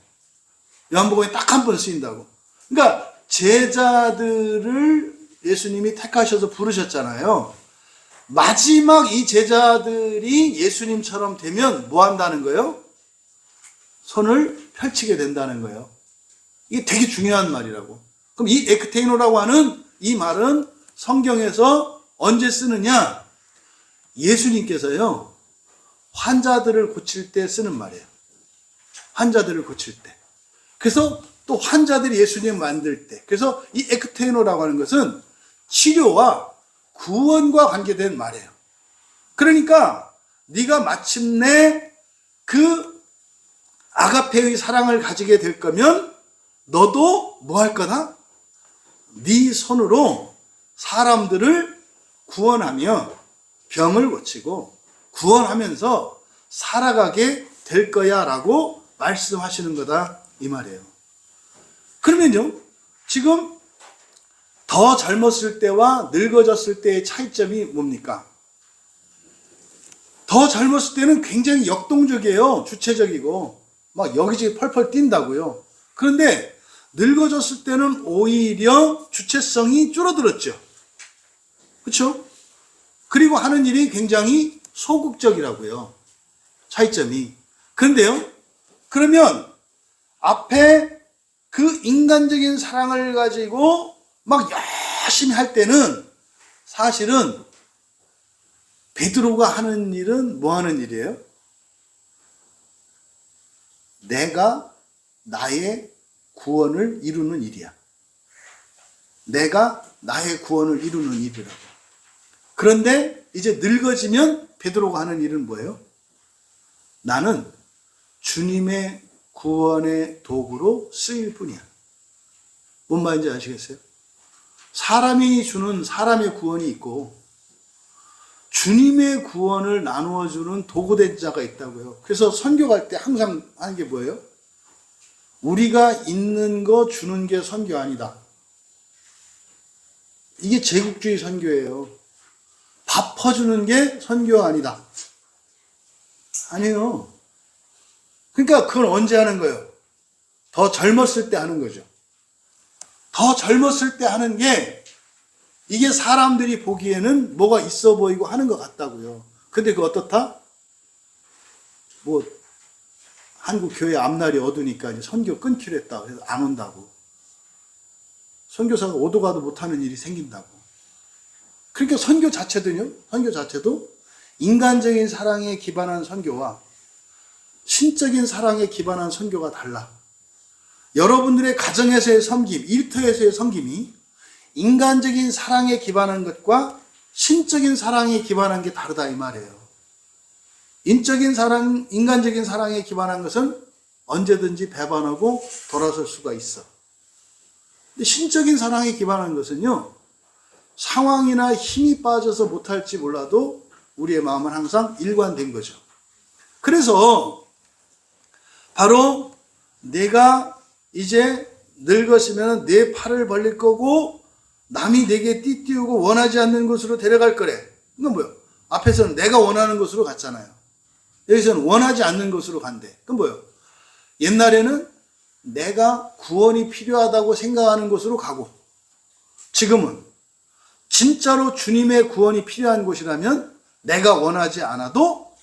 요한복음에 딱 한 번 쓰인다고. 그러니까 제자들을 예수님이 택하셔서 부르셨잖아요. 마지막 이 제자들이 예수님처럼 되면 뭐 한다는 거예요? 손을 펼치게 된다는 거예요. 이게 되게 중요한 말이라고. 그럼 이 에크테이노라고 하는 이 말은 성경에서 언제 쓰느냐? 예수님께서요, 환자들을 고칠 때 쓰는 말이에요. 환자들을 고칠 때. 그래서 또 환자들이 예수님 만들 때. 그래서 이 에크테이노라고 하는 것은 치료와 구원과 관계된 말이에요. 그러니까 네가 마침내 그 아가페의 사랑을 가지게 될 거면 너도 뭐 할 거다? 네 손으로 사람들을 구원하며 병을 고치고 구원하면서 살아가게 될 거야 라고 말씀하시는 거다 이 말이에요. 그러면요, 지금 더 젊었을 때와 늙어졌을 때의 차이점이 뭡니까? 더 젊었을 때는 굉장히 역동적이에요. 주체적이고 막 여기저기 펄펄 뛴다고요. 그런데 늙어졌을 때는 오히려 주체성이 줄어들었죠. 그렇죠? 그리고 하는 일이 굉장히 소극적이라고요. 차이점이. 그런데요, 그러면 앞에 그 인간적인 사랑을 가지고 막 열심히 할 때는 사실은 베드로가 하는 일은 뭐 하는 일이에요? 내가 나의 구원을 이루는 일이야. 내가 나의 구원을 이루는 일이라고. 그런데 이제 늙어지면 베드로가 하는 일은 뭐예요? 나는 주님의 구원의 도구로 쓰일 뿐이야. 뭔 말인지 아시겠어요? 사람이 주는 사람의 구원이 있고 주님의 구원을 나누어 주는 도구된 자가 있다고요. 그래서 선교할 때 항상 하는 게 뭐예요? 우리가 있는 거 주는 게 선교 아니다. 이게 제국주의 선교예요. 밥 퍼주는 게 선교가 아니다. 아니에요. 그러니까 그건 언제 하는 거예요? 더 젊었을 때 하는 거죠. 더 젊었을 때 하는 게 이게 사람들이 보기에는 뭐가 있어 보이고 하는 것 같다고요. 근데 그 어떻다? 뭐 한국 교회 앞날이 어두니까 이제 선교 끊기로 했다고 해서 안 온다고. 선교사가 오도 가도 못하는 일이 생긴다고. 그러니까 선교 자체도 인간적인 사랑에 기반한 선교와 신적인 사랑에 기반한 선교가 달라. 여러분들의 가정에서의 섬김, 일터에서의 섬김이 인간적인 사랑에 기반한 것과 신적인 사랑에 기반한 게 다르다 이 말이에요. 인간적인 사랑에 기반한 것은 언제든지 배반하고 돌아설 수가 있어. 근데 신적인 사랑에 기반한 것은요, 상황이나 힘이 빠져서 못할지 몰라도 우리의 마음은 항상 일관된 거죠. 그래서 바로 내가 이제 늙었으면 내 팔을 벌릴 거고 남이 내게 띠띠우고 원하지 않는 곳으로 데려갈 거래. 이건 뭐예요? 앞에서는 내가 원하는 곳으로 갔잖아요. 여기서는 원하지 않는 곳으로 간대. 그건 뭐예요? 옛날에는 내가 구원이 필요하다고 생각하는 곳으로 가고, 지금은 진짜로 주님의 구원이 필요한 곳이라면 내가 원하지 않아도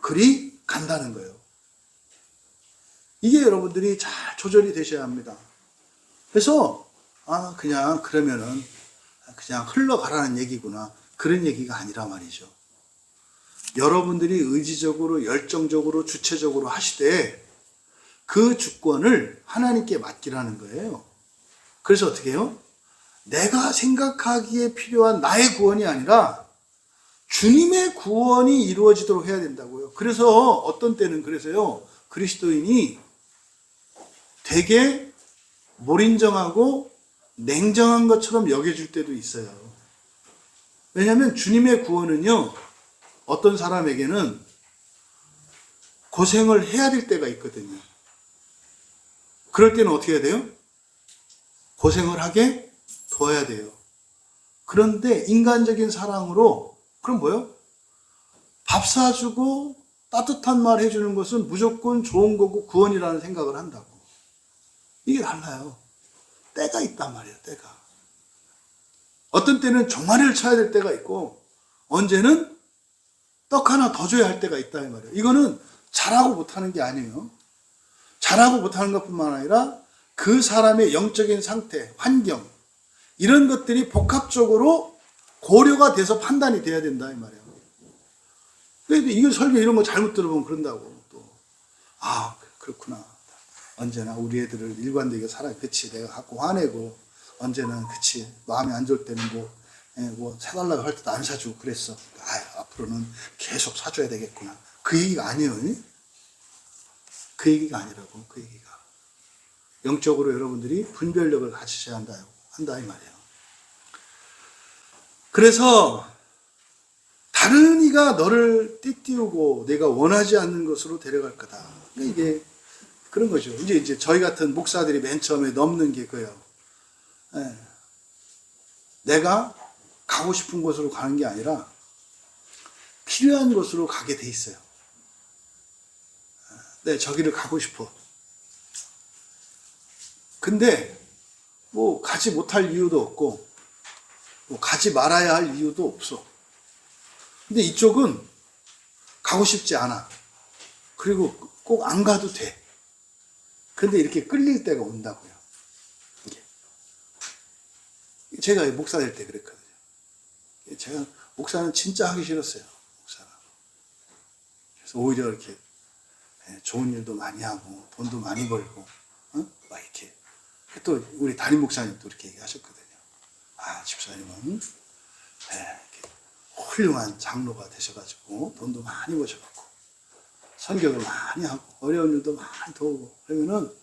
그리 간다는 거예요. 이게 여러분들이 잘 조절이 되셔야 합니다. 그래서 그냥 그러면은 그냥 흘러가라는 얘기구나, 그런 얘기가 아니라 말이죠. 여러분들이 의지적으로 열정적으로 주체적으로 하시되 그 주권을 하나님께 맡기라는 거예요. 그래서 어떻게 해요? 내가 생각하기에 필요한 나의 구원이 아니라 주님의 구원이 이루어지도록 해야 된다고요. 그래서 어떤 때는 그래서요, 그리스도인이 되게 몰인정하고 냉정한 것처럼 여겨질 때도 있어요. 왜냐하면 주님의 구원은요, 어떤 사람에게는 고생을 해야 될 때가 있거든요. 그럴 때는 어떻게 해야 돼요? 고생을 하게 둬야 돼요. 그런데 인간적인 사랑으로, 그럼 뭐예요? 밥 사주고 따뜻한 말 해주는 것은 무조건 좋은 거고 구원이라는 생각을 한다고. 이게 달라요. 때가 있단 말이에요, 때가. 어떤 때는 종아리를 쳐야 될 때가 있고, 언제는 떡 하나 더 줘야 할 때가 있다 이 말이에요. 이거는 잘하고 못하는 게 아니에요. 잘하고 못하는 것뿐만 아니라 그 사람의 영적인 상태, 환경, 이런 것들이 복합적으로 고려가 돼서 판단이 돼야 된다 이 말이에요. 근데 이거 설교 이런 거 잘못 들어보면 그런다고 또. 그렇구나. 언제나 우리 애들을 일관되게 살아. 그치, 내가 갖고 화내고 언제는 그치, 마음이 안 좋을 때는 뭐 사달라고 할 때도 안 사주고 그랬어. 앞으로는 계속 사줘야 되겠구나. 그 얘기가 아니에요. 그 얘기가 아니라고. 그 얘기가 영적으로 여러분들이 분별력을 가지셔야 한다 이 말이에요. 그래서 다른 이가 너를 띠띠우고 내가 원하지 않는 것으로 데려갈 거다. 그러니까 이게 그런 거죠. 이제 저희 같은 목사들이 맨 처음에 넘는 게 그예요. 내가 가고 싶은 곳으로 가는 게 아니라 필요한 곳으로 가게 돼 있어요. 네, 저기를 가고 싶어. 근데 뭐 가지 못할 이유도 없고 뭐 가지 말아야 할 이유도 없어. 근데 이쪽은 가고 싶지 않아. 그리고 꼭 안 가도 돼. 근데 이렇게 끌릴 때가 온다고요. 제가 목사 될 때 그랬거든요. 제가 목사는 진짜 하기 싫었어요. 목사가. 그래서 오히려 이렇게 좋은 일도 많이 하고 돈도 많이 벌고 막 이렇게. 또 우리 담임 목사님도 이렇게 얘기하셨거든요. 집사님은 이렇게 훌륭한 장로가 되셔가지고 돈도 많이 버셔갖고 선교도 많이 하고 어려운 일도 많이 도우고 그러면은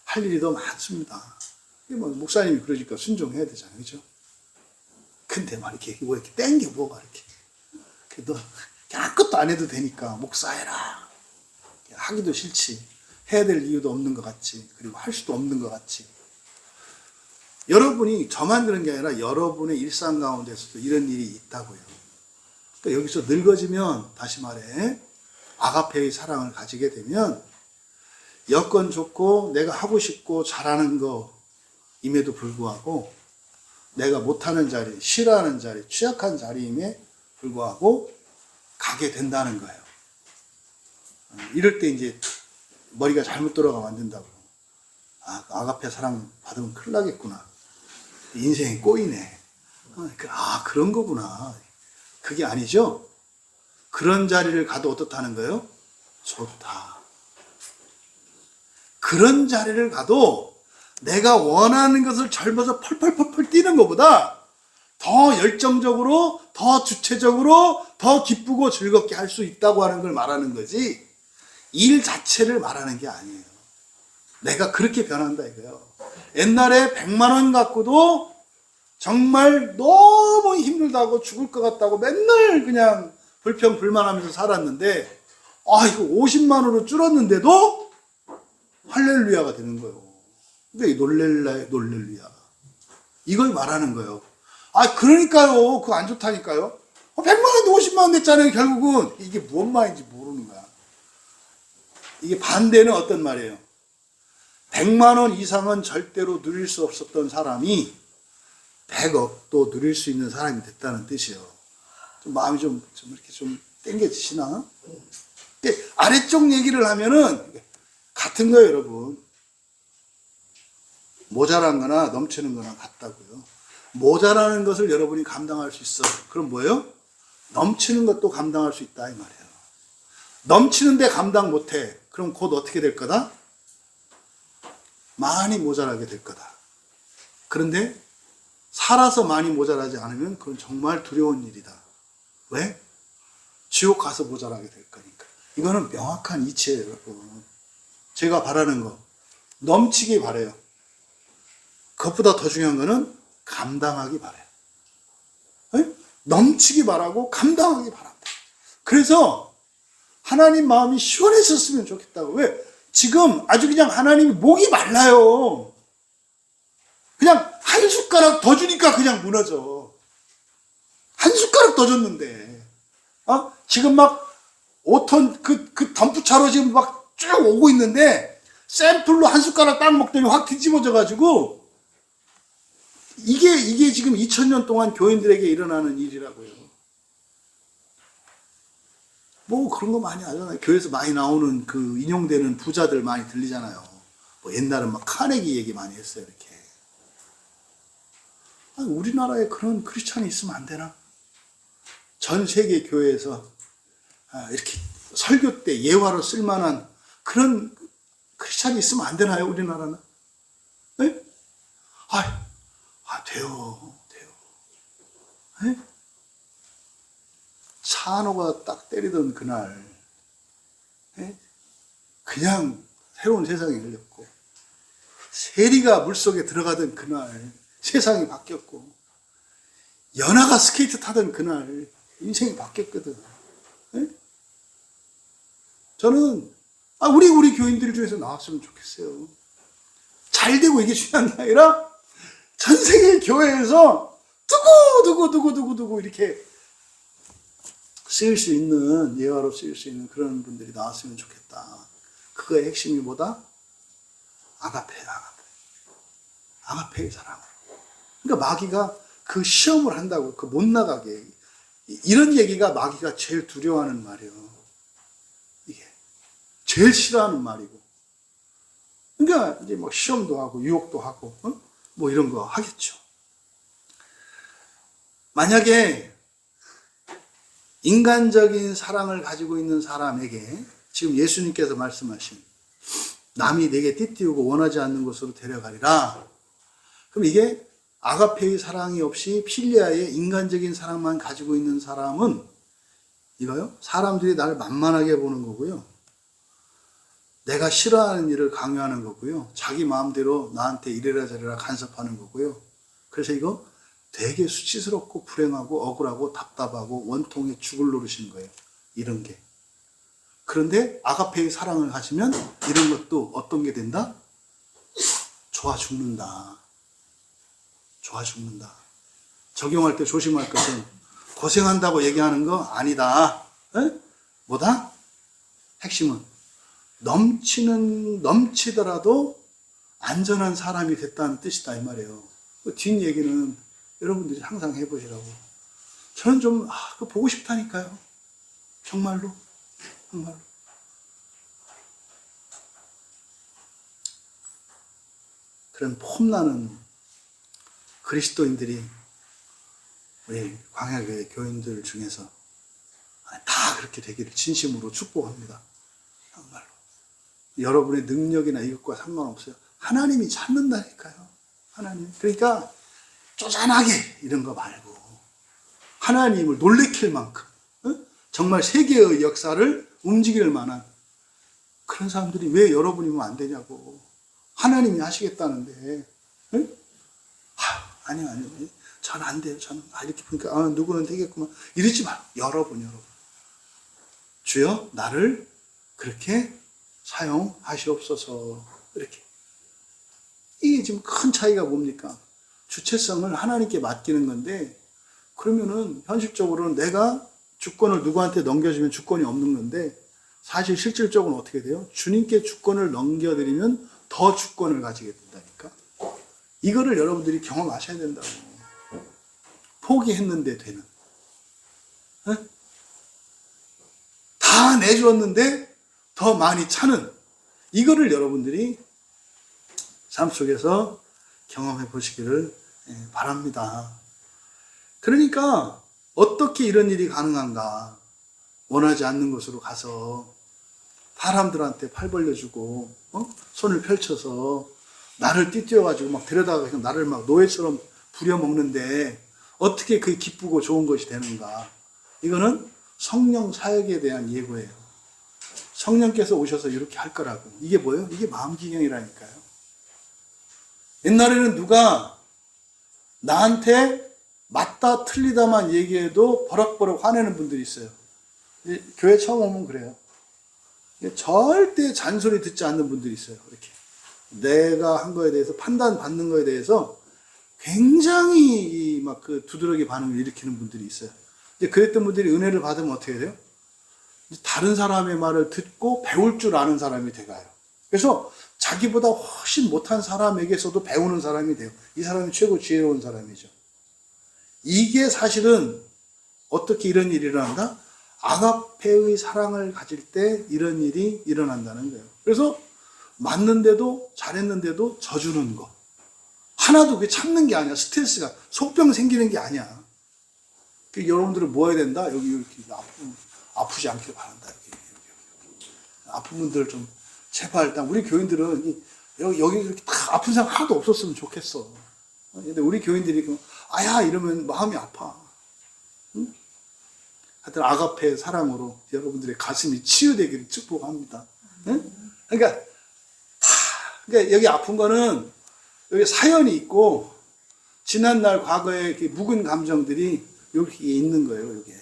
할 일이 더 많습니다. 목사님이 그러니까 순종해야 되잖아요, 그죠? 근데 막 이렇게 뭐 이렇게 땡겨 뭐가 이렇게 너 아무것도 안 해도 되니까 목사해라. 하기도 싫지. 해야 될 이유도 없는 것 같지. 그리고 할 수도 없는 것 같지. 여러분이 저만 그런 게 아니라 여러분의 일상 가운데서도 이런 일이 있다고요. 그러니까 여기서 늙어지면 다시 말해 아가페의 사랑을 가지게 되면 여건 좋고 내가 하고 싶고 잘하는 거임에도 불구하고 내가 못하는 자리, 싫어하는 자리, 취약한 자리임에 불구하고 가게 된다는 거예요. 이럴 때 이제 머리가 잘못 돌아가면 안 된다고. 아가페 사랑 받으면 큰일 나겠구나. 인생이 꼬이네. 그런 거구나. 그게 아니죠. 그런 자리를 가도 어떻다는 거예요? 좋다. 그런 자리를 가도 내가 원하는 것을 젊어서 펄펄펄펄 뛰는 것보다 더 열정적으로, 더 주체적으로, 더 기쁘고 즐겁게 할 수 있다고 하는 걸 말하는 거지, 일 자체를 말하는 게 아니에요. 내가 그렇게 변한다 이거예요. 옛날에 100만 원 갖고도 정말 너무 힘들다고 죽을 것 같다고 맨날 그냥 불평불만하면서 살았는데, 이거 50만 원으로 줄었는데도 할렐루야가 되는 거예요. 근데 놀렐루야. 이걸 말하는 거예요. 그러니까요. 그거 안 좋다니까요. 100만 원인데 50만 원 냈잖아요. 결국은 이게 뭔 말인지 모르는 거야. 이게 반대는 어떤 말이에요? 100만 원 이상은 절대로 누릴 수 없었던 사람이 100억도 누릴 수 있는 사람이 됐다는 뜻이에요. 좀 마음이 좀 이렇게 좀 땡겨지시나? 근데 아래쪽 얘기를 하면은 같은 거예요, 여러분. 모자란 거나 넘치는 거나 같다고요. 모자라는 것을 여러분이 감당할 수 있어. 그럼 뭐예요? 넘치는 것도 감당할 수 있다 이 말이에요. 넘치는데 감당 못해. 그럼 곧 어떻게 될 거다? 많이 모자라게 될 거다. 그런데 살아서 많이 모자라지 않으면 그건 정말 두려운 일이다. 왜? 지옥 가서 모자라게 될 거니까. 이거는 명확한 이치예요, 여러분. 제가 바라는 거 넘치기 바라요. 그것보다 더 중요한 거는 감당하기 바라요. 네? 넘치기 바라고 감당하기 바랍니다. 그래서 하나님 마음이 시원했었으면 좋겠다고. 왜? 지금 아주 그냥 하나님이 목이 말라요. 그냥 한 숟가락 더 주니까 그냥 무너져. 한 숟가락 더 줬는데, 지금 막 5톤 그 덤프차로 지금 막 쭉 오고 있는데, 샘플로 한 숟가락 딱 먹더니 확 뒤집어져가지고, 이게 지금 2000년 동안 교인들에게 일어나는 일이라고요. 뭐 그런 거 많이 하잖아요. 교회에서 많이 나오는 그 인용되는 부자들 많이 들리잖아요. 뭐 옛날은 막 카네기 얘기 많이 했어요, 이렇게. 우리나라에 그런 크리스찬이 있으면 안 되나? 전 세계 교회에서 이렇게 설교 때 예화로 쓸만한 그런 크리스찬이 있으면 안 되나요, 우리나라는? 네? 돼요. 네? 찬호가 딱 때리던 그날, 네? 그냥 새로운 세상이 열렸고, 세리가 물속에 들어가던 그날, 세상이 바뀌었고, 연하가 스케이트 타던 그날, 인생이 바뀌었거든. 네? 저는, 우리 교인들 중에서 나왔으면 좋겠어요. 잘 되고 이게 중요한 게 아니라, 전 세계 교회에서 두고 이렇게 쓰일 수 있는, 예화로 쓰일 수 있는 그런 분들이 나왔으면 좋겠다. 그거의 핵심이 뭐다? 아가페의 사랑. 그러니까 마귀가 그 시험을 한다고, 그 못 나가게. 이런 얘기가 마귀가 제일 두려워하는 말이에요. 이게. 제일 싫어하는 말이고. 그러니까 이제 뭐 시험도 하고, 유혹도 하고, 뭐 이런 거 하겠죠. 만약에 인간적인 사랑을 가지고 있는 사람에게 지금 예수님께서 말씀하신 남이 내게 띠띠우고 원하지 않는 곳으로 데려가리라. 그럼 이게 아가페의 사랑이 없이 필리아의 인간적인 사랑만 가지고 있는 사람은 이거요? 사람들이 나를 만만하게 보는 거고요. 내가 싫어하는 일을 강요하는 거고요. 자기 마음대로 나한테 이래라 저래라 간섭하는 거고요. 그래서 이거 되게 수치스럽고 불행하고 억울하고 답답하고 원통에 죽을 노릇인 거예요. 이런 게. 그런데 아가페의 사랑을 가지면 이런 것도 어떤 게 된다? 좋아 죽는다. 좋아 죽는다. 적용할 때 조심할 것은 고생한다고 얘기하는 거 아니다. 에? 뭐다? 핵심은 넘치더라도 안전한 사람이 됐다는 뜻이다 이 말이에요. 그 뒷 얘기는 여러분들이 항상 해보시라고. 저는 좀 그거 보고 싶다니까요. 정말로. 그런 폼나는 그리스도인들이 우리 광야교회 교인들 중에서 다 그렇게 되기를 진심으로 축복합니다. 정말로. 여러분의 능력이나 이것과 상관없어요. 하나님이 찾는다니까요. 하나님. 그러니까 쪼잔하게 이런 거 말고 하나님을 놀래킬 만큼 정말 세계의 역사를 움직일 만한 그런 사람들이 왜 여러분이면 안 되냐고. 하나님이 하시겠다는데. 아니요. 저는 안 돼요. 저는 이렇게 보니까 누구는 되겠구만. 이러지 마. 여러분. 주여 나를 그렇게 사용하시옵소서. 이렇게. 이게 지금 큰 차이가 뭡니까? 주체성을 하나님께 맡기는 건데, 그러면은 현실적으로는 내가 주권을 누구한테 넘겨주면 주권이 없는 건데, 사실 실질적으로 어떻게 돼요? 주님께 주권을 넘겨드리면 더 주권을 가지게 된다니까. 이거를 여러분들이 경험하셔야 된다고. 포기했는데 되는. 다 내주었는데 더 많이 차는. 이거를 여러분들이 삶 속에서 경험해 보시기를 바랍니다. 그러니까 어떻게 이런 일이 가능한가? 원하지 않는 곳으로 가서 사람들한테 팔 벌려주고 손을 펼쳐서 나를 띠뛰어가지고 막 데려다가 나를 막 노예처럼 부려먹는데 어떻게 그게 기쁘고 좋은 것이 되는가? 이거는 성령 사역에 대한 예고예요. 성령께서 오셔서 이렇게 할 거라고. 이게 뭐예요? 이게 마음기경이라니까요. 옛날에는 누가 나한테 맞다 틀리다만 얘기해도 버럭버럭 화내는 분들이 있어요. 교회 처음 오면 그래요. 절대 잔소리 듣지 않는 분들이 있어요. 이렇게 내가 한 거에 대해서 판단받는 거에 대해서 굉장히 막 그 두드러기 반응을 일으키는 분들이 있어요. 이제 그랬던 분들이 은혜를 받으면 어떻게 돼요? 다른 사람의 말을 듣고 배울 줄 아는 사람이 돼가요. 그래서 자기보다 훨씬 못한 사람에게서도 배우는 사람이 돼요. 이 사람이 최고 지혜로운 사람이죠. 이게 사실은 어떻게 이런 일이 일어난다? 아가페의 사랑을 가질 때 이런 일이 일어난다는 거예요. 그래서 맞는데도 잘했는데도 져주는 거. 하나도 그게 참는 게 아니야. 스트레스가 속병 생기는 게 아니야. 여러분들은 뭐 해야 된다? 여기 이렇게 아프지 않기를 바란다. 여기. 아픈 분들 좀 제발 일단 우리 교인들은 여기 이렇게 다 아픈 사람 하나도 없었으면 좋겠어. 근데 우리 교인들이 아야 이러면 마음이 아파. 응? 하여튼 아가페 사랑으로 여러분들의 가슴이 치유되기를 축복합니다. 응? 그러니까 여기 아픈 거는 여기 사연이 있고 지난날 과거의 묵은 감정들이 여기 있는 거예요. 여기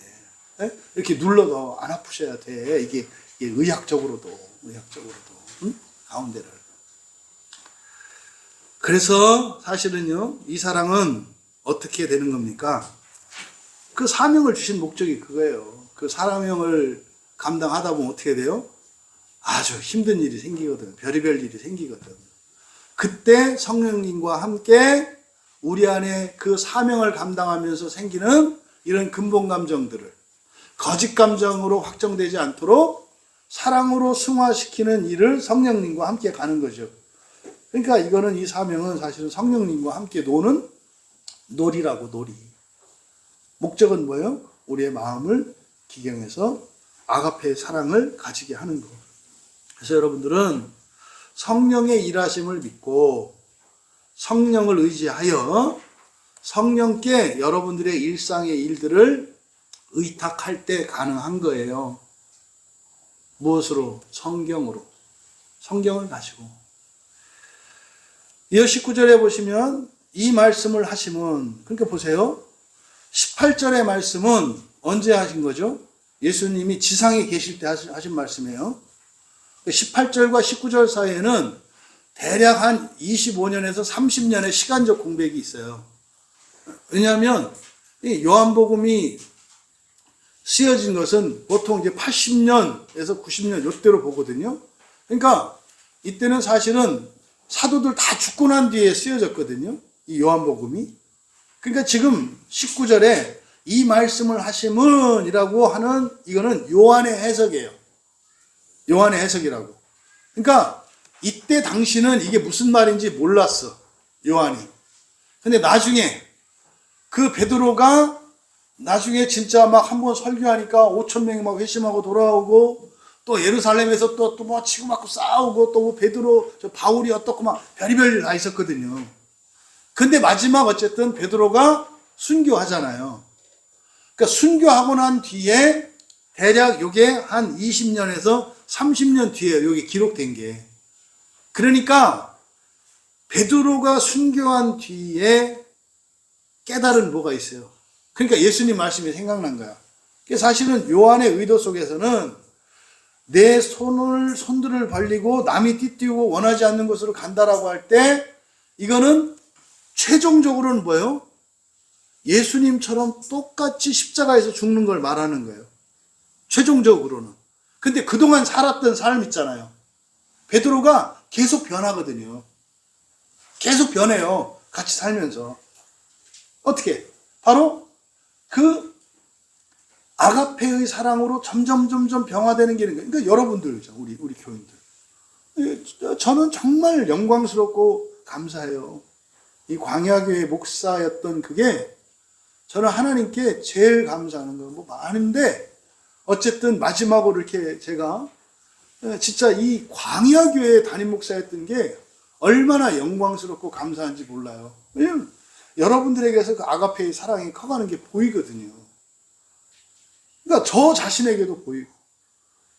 이렇게 눌러도 안 아프셔야 돼. 이게 의학적으로도 응? 가운데를. 그래서 사실은요, 이 사랑은 어떻게 되는 겁니까? 그 사명을 주신 목적이 그거예요. 그 사명을 감당하다 보면 어떻게 돼요? 아주 힘든 일이 생기거든. 별의별 일이 생기거든. 그때 성령님과 함께 우리 안에 그 사명을 감당하면서 생기는 이런 근본 감정들을 거짓 감정으로 확정되지 않도록 사랑으로 승화시키는 일을 성령님과 함께 가는 거죠. 그러니까 이거는 이 사명은 사실은 성령님과 함께 노는 놀이라고, 놀이. 목적은 뭐예요? 우리의 마음을 기경해서 아가페의 사랑을 가지게 하는 거. 그래서 여러분들은 성령의 일하심을 믿고 성령을 의지하여 성령께 여러분들의 일상의 일들을 의탁할 때 가능한 거예요. 무엇으로? 성경으로. 성경을 가지고. 이어 19절에 보시면 이 말씀을 하시면, 그러니까 보세요. 18절의 말씀은 언제 하신 거죠? 예수님이 지상에 계실 때 하신 말씀이에요. 18절과 19절 사이에는 대략 한 25년에서 30년의 시간적 공백이 있어요. 왜냐하면 이 요한복음이 쓰여진 것은 보통 이제 80년에서 90년 요때로 보거든요. 그러니까 이때는 사실은 사도들 다 죽고 난 뒤에 쓰여졌거든요. 이 요한복음이. 그러니까 지금 19절에 이 말씀을 하심은 이라고 하는 이거는 요한의 해석이에요. 요한의 해석이라고. 그러니까 이때 당시는 이게 무슨 말인지 몰랐어. 요한이. 근데 나중에 그 베드로가 나중에 진짜 막 한번 설교하니까 5천 명이 막 회심하고 돌아오고 또 예루살렘에서 또 뭐 치고 맞고 싸우고 또 뭐 베드로 저 바울이 어떻고 막 별의별 일 다 있었거든요. 근데 마지막 어쨌든 베드로가 순교하잖아요. 그러니까 순교하고 난 뒤에 대략 요게 한 20년에서 30년 뒤에 요게 기록된 게. 그러니까 베드로가 순교한 뒤에 깨달은 뭐가 있어요. 그러니까 예수님 말씀이 생각난 거야. 사실은 요한의 의도 속에서는 내 손들을 벌리고 남이 띠띠우고 원하지 않는 곳으로 간다라고 할 때 이거는 최종적으로는 뭐예요? 예수님처럼 똑같이 십자가에서 죽는 걸 말하는 거예요. 최종적으로는. 근데 그동안 살았던 삶 있잖아요. 베드로가 계속 변하거든요. 계속 변해요. 같이 살면서. 어떻게? 바로 그 아가페의 사랑으로 점점 변화되는 게 있는 거예요. 그러니까 여러분들이죠. 우리 교인들. 저는 정말 영광스럽고 감사해요. 이 광야교회 목사였던 그게 저는 하나님께 제일 감사하는 거 뭐 많은데 어쨌든 마지막으로 이렇게 제가 진짜 이 광야교회 담임 목사였던 게 얼마나 영광스럽고 감사한지 몰라요. 왜냐면 여러분들에게서 그 아가페의 사랑이 커가는 게 보이거든요. 그러니까 저 자신에게도 보이고.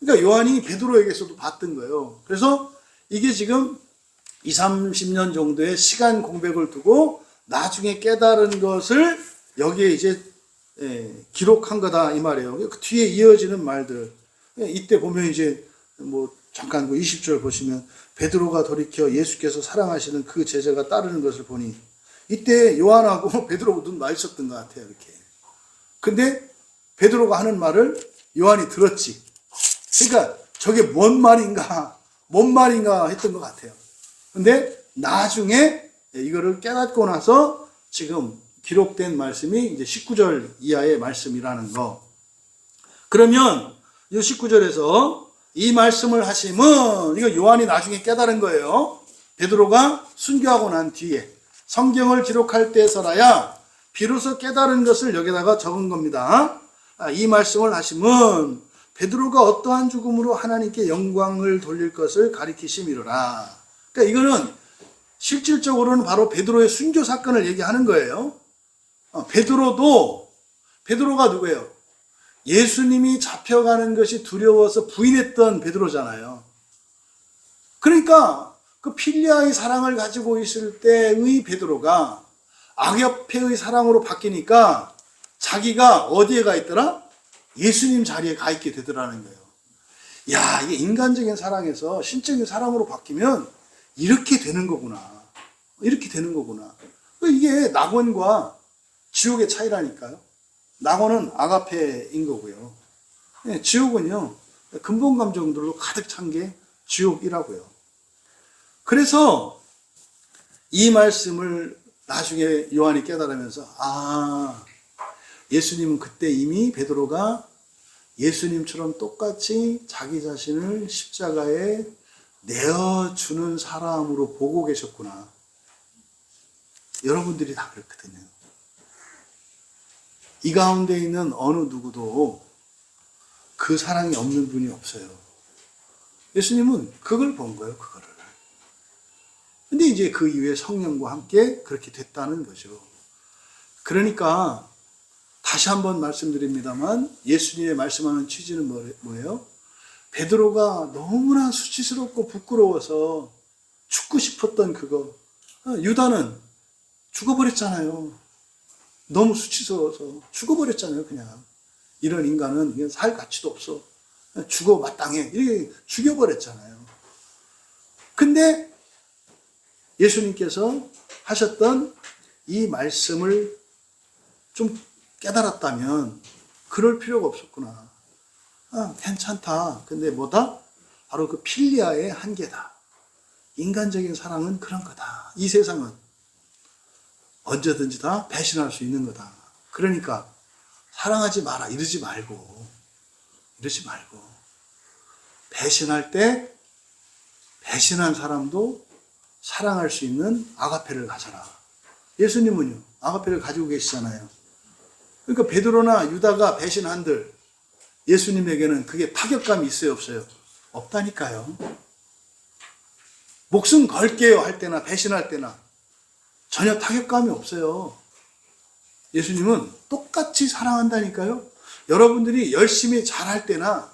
그러니까 요한이 베드로에게서도 봤던 거예요. 그래서 이게 지금 20, 30년 정도의 시간 공백을 두고 나중에 깨달은 것을 여기에 이제 기록한 거다 이 말이에요. 그 뒤에 이어지는 말들. 이때 보면 이제 뭐 잠깐 20절 보시면 베드로가 돌이켜 예수께서 사랑하시는 그 제자가 따르는 것을 보니 이때 요한하고 베드로하고 눈 마주쳤던 것 같아요. 이렇게. 근데 베드로가 하는 말을 요한이 들었지. 그러니까 저게 뭔 말인가 했던 것 같아요. 근데 나중에 이거를 깨닫고 나서 지금 기록된 말씀이 이제 19절 이하의 말씀이라는 거. 그러면 이 19절에서 이 말씀을 하심은 이거 요한이 나중에 깨달은 거예요. 베드로가 순교하고 난 뒤에 성경을 기록할 때서라야 비로소 깨달은 것을 여기다가 적은 겁니다. 이 말씀을 하심은 베드로가 어떠한 죽음으로 하나님께 영광을 돌릴 것을 가리키심이로라. 그러니까 이거는 실질적으로는 바로 베드로의 순교 사건을 얘기하는 거예요. 베드로가 누구예요? 예수님이 잡혀가는 것이 두려워서 부인했던 베드로잖아요. 그러니까 그 필리아의 사랑을 가지고 있을 때의 베드로가 아가페의 사랑으로 바뀌니까 자기가 어디에 가 있더라? 예수님 자리에 가 있게 되더라는 거예요. 야, 이게 인간적인 사랑에서 신적인 사랑으로 바뀌면 이렇게 되는 거구나. 이렇게 되는 거구나. 이게 낙원과 지옥의 차이라니까요. 낙원은 아가페인 거고요. 지옥은요, 근본 감정들로 가득 찬 게 지옥이라고요. 그래서 이 말씀을 나중에 요한이 깨달으면서 예수님은 그때 이미 베드로가 예수님처럼 똑같이 자기 자신을 십자가에 내어주는 사람으로 보고 계셨구나. 여러분들이 다 그렇거든요. 이 가운데 있는 어느 누구도 그 사랑이 없는 분이 없어요. 예수님은 그걸 본 거예요, 그거를. 근데 이제 그 이후에 성령과 함께 그렇게 됐다는 거죠. 그러니까 다시 한번 말씀드립니다만 예수님의 말씀하는 취지는 뭐예요? 베드로가 너무나 수치스럽고 부끄러워서 죽고 싶었던 그거. 유다는 죽어버렸잖아요. 너무 수치스러워서 죽어버렸잖아요, 그냥. 이런 인간은 그냥 살 가치도 없어. 죽어 마땅해. 이렇게 죽여버렸잖아요. 근데 예수님께서 하셨던 이 말씀을 좀 깨달았다면 그럴 필요가 없었구나. 괜찮다. 근데 뭐다? 바로 그 필리아의 한계다. 인간적인 사랑은 그런 거다. 이 세상은 언제든지 다 배신할 수 있는 거다. 그러니까 사랑하지 마라 이러지 말고 배신할 때 배신한 사람도 사랑할 수 있는 아가페를 가져라. 예수님은요 아가페를 가지고 계시잖아요. 그러니까 베드로나 유다가 배신한들 예수님에게는 그게 타격감이 있어요 없어요? 없다니까요. 목숨 걸게요 할 때나 배신할 때나 전혀 타격감이 없어요. 예수님은 똑같이 사랑한다니까요. 여러분들이 열심히 잘할 때나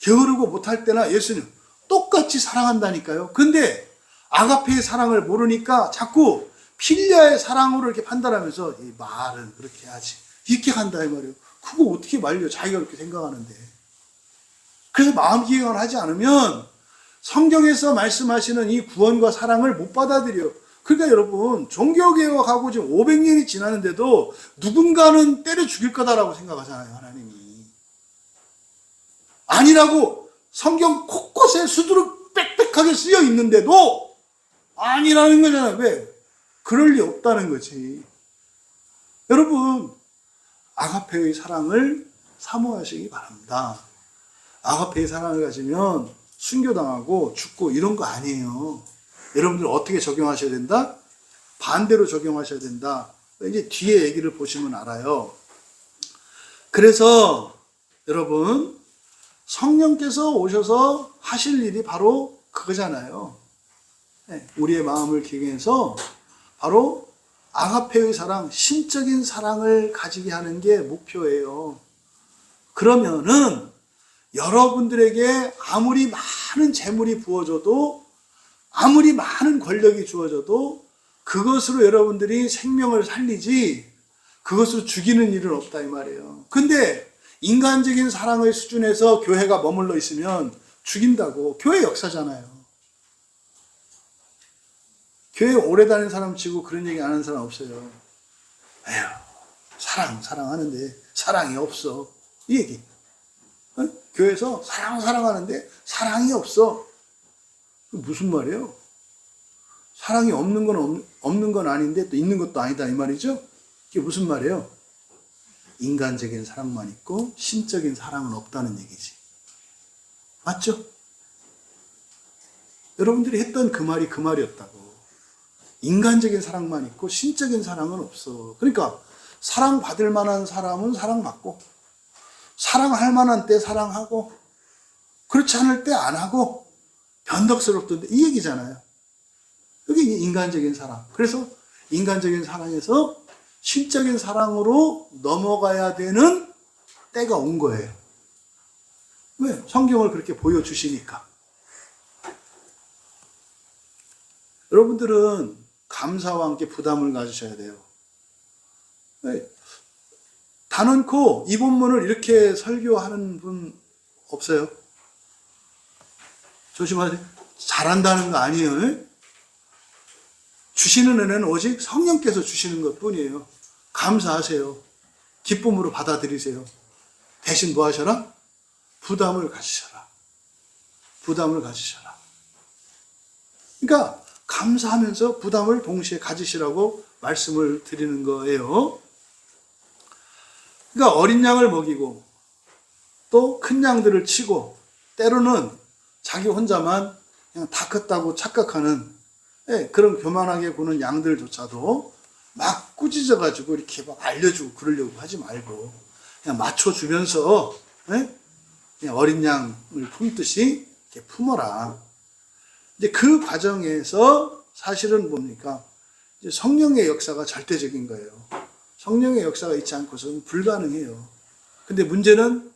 게으르고 못할 때나 예수님 똑같이 사랑한다니까요. 근데 아가페의 사랑을 모르니까 자꾸 필리아의 사랑으로 이렇게 판단하면서 이 말은 그렇게 하지 이렇게 간다 이 말이에요. 그거 어떻게 말려 자기가 그렇게 생각하는데. 그래서 마음 기경을 하지 않으면 성경에서 말씀하시는 이 구원과 사랑을 못 받아들여요. 그러니까 여러분 종교개혁하고 지금 500년이 지났는데도 누군가는 때려 죽일 거다라고 생각하잖아요. 하나님이 아니라고 성경 곳곳에 수두룩 빽빽하게 쓰여 있는데도 아니라는 거잖아요. 왜? 그럴 리 없다는 거지. 여러분 아가페의 사랑을 사모하시기 바랍니다. 아가페의 사랑을 가지면 순교당하고 죽고 이런 거 아니에요. 여러분들 어떻게 적용하셔야 된다? 반대로 적용하셔야 된다. 이제 뒤에 얘기를 보시면 알아요. 그래서 여러분 성령께서 오셔서 하실 일이 바로 그거잖아요. 우리의 마음을 기경해서 바로 아가페의 사랑, 신적인 사랑을 가지게 하는 게 목표예요. 그러면은 여러분들에게 아무리 많은 재물이 부어져도 아무리 많은 권력이 주어져도 그것으로 여러분들이 생명을 살리지 그것으로 죽이는 일은 없다 이 말이에요. 근데 인간적인 사랑의 수준에서 교회가 머물러 있으면 죽인다고. 교회 역사잖아요. 교회 오래 다닌 사람 치고 그런 얘기 안 하는 사람 없어요. 에휴, 사랑하는데 사랑이 없어. 이 얘기. 교회에서 사랑하는데 사랑이 없어. 무슨 말이에요? 사랑이 없는 건 아닌데 또 있는 것도 아니다 이 말이죠? 이게 무슨 말이에요? 인간적인 사랑만 있고 신적인 사랑은 없다는 얘기지. 맞죠? 여러분들이 했던 그 말이 그 말이었다고. 인간적인 사랑만 있고 신적인 사랑은 없어. 그러니까 사랑받을 만한 사람은 사랑받고 사랑할 만한 때 사랑하고 그렇지 않을 때 안 하고 변덕스럽던데 이 얘기잖아요. 그게 인간적인 사랑. 그래서 인간적인 사랑에서 신적인 사랑으로 넘어가야 되는 때가 온 거예요. 왜? 성경을 그렇게 보여주시니까. 여러분들은 감사와 함께 부담을 가지셔야 돼요. 왜? 단언코 이 본문을 이렇게 설교하는 분 없어요? 조심하세요. 잘한다는 거 아니에요. 주시는 은혜는 오직 성령께서 주시는 것 뿐이에요. 감사하세요. 기쁨으로 받아들이세요. 대신 뭐 하셔라? 부담을 가지셔라. 부담을 가지셔라. 그러니까 감사하면서 부담을 동시에 가지시라고 말씀을 드리는 거예요. 그러니까 어린 양을 먹이고 또 큰 양들을 치고 때로는 자기 혼자만 그냥 다 컸다고 착각하는 그런 교만하게 구는 양들조차도 막 꾸짖어가지고 이렇게 막 알려주고 그러려고 하지 말고 그냥 맞춰주면서 그냥 어린 양을 품듯이 이렇게 품어라. 이제 그 과정에서 사실은 뭡니까? 이제 성령의 역사가 절대적인 거예요. 성령의 역사가 있지 않고서는 불가능해요. 근데 문제는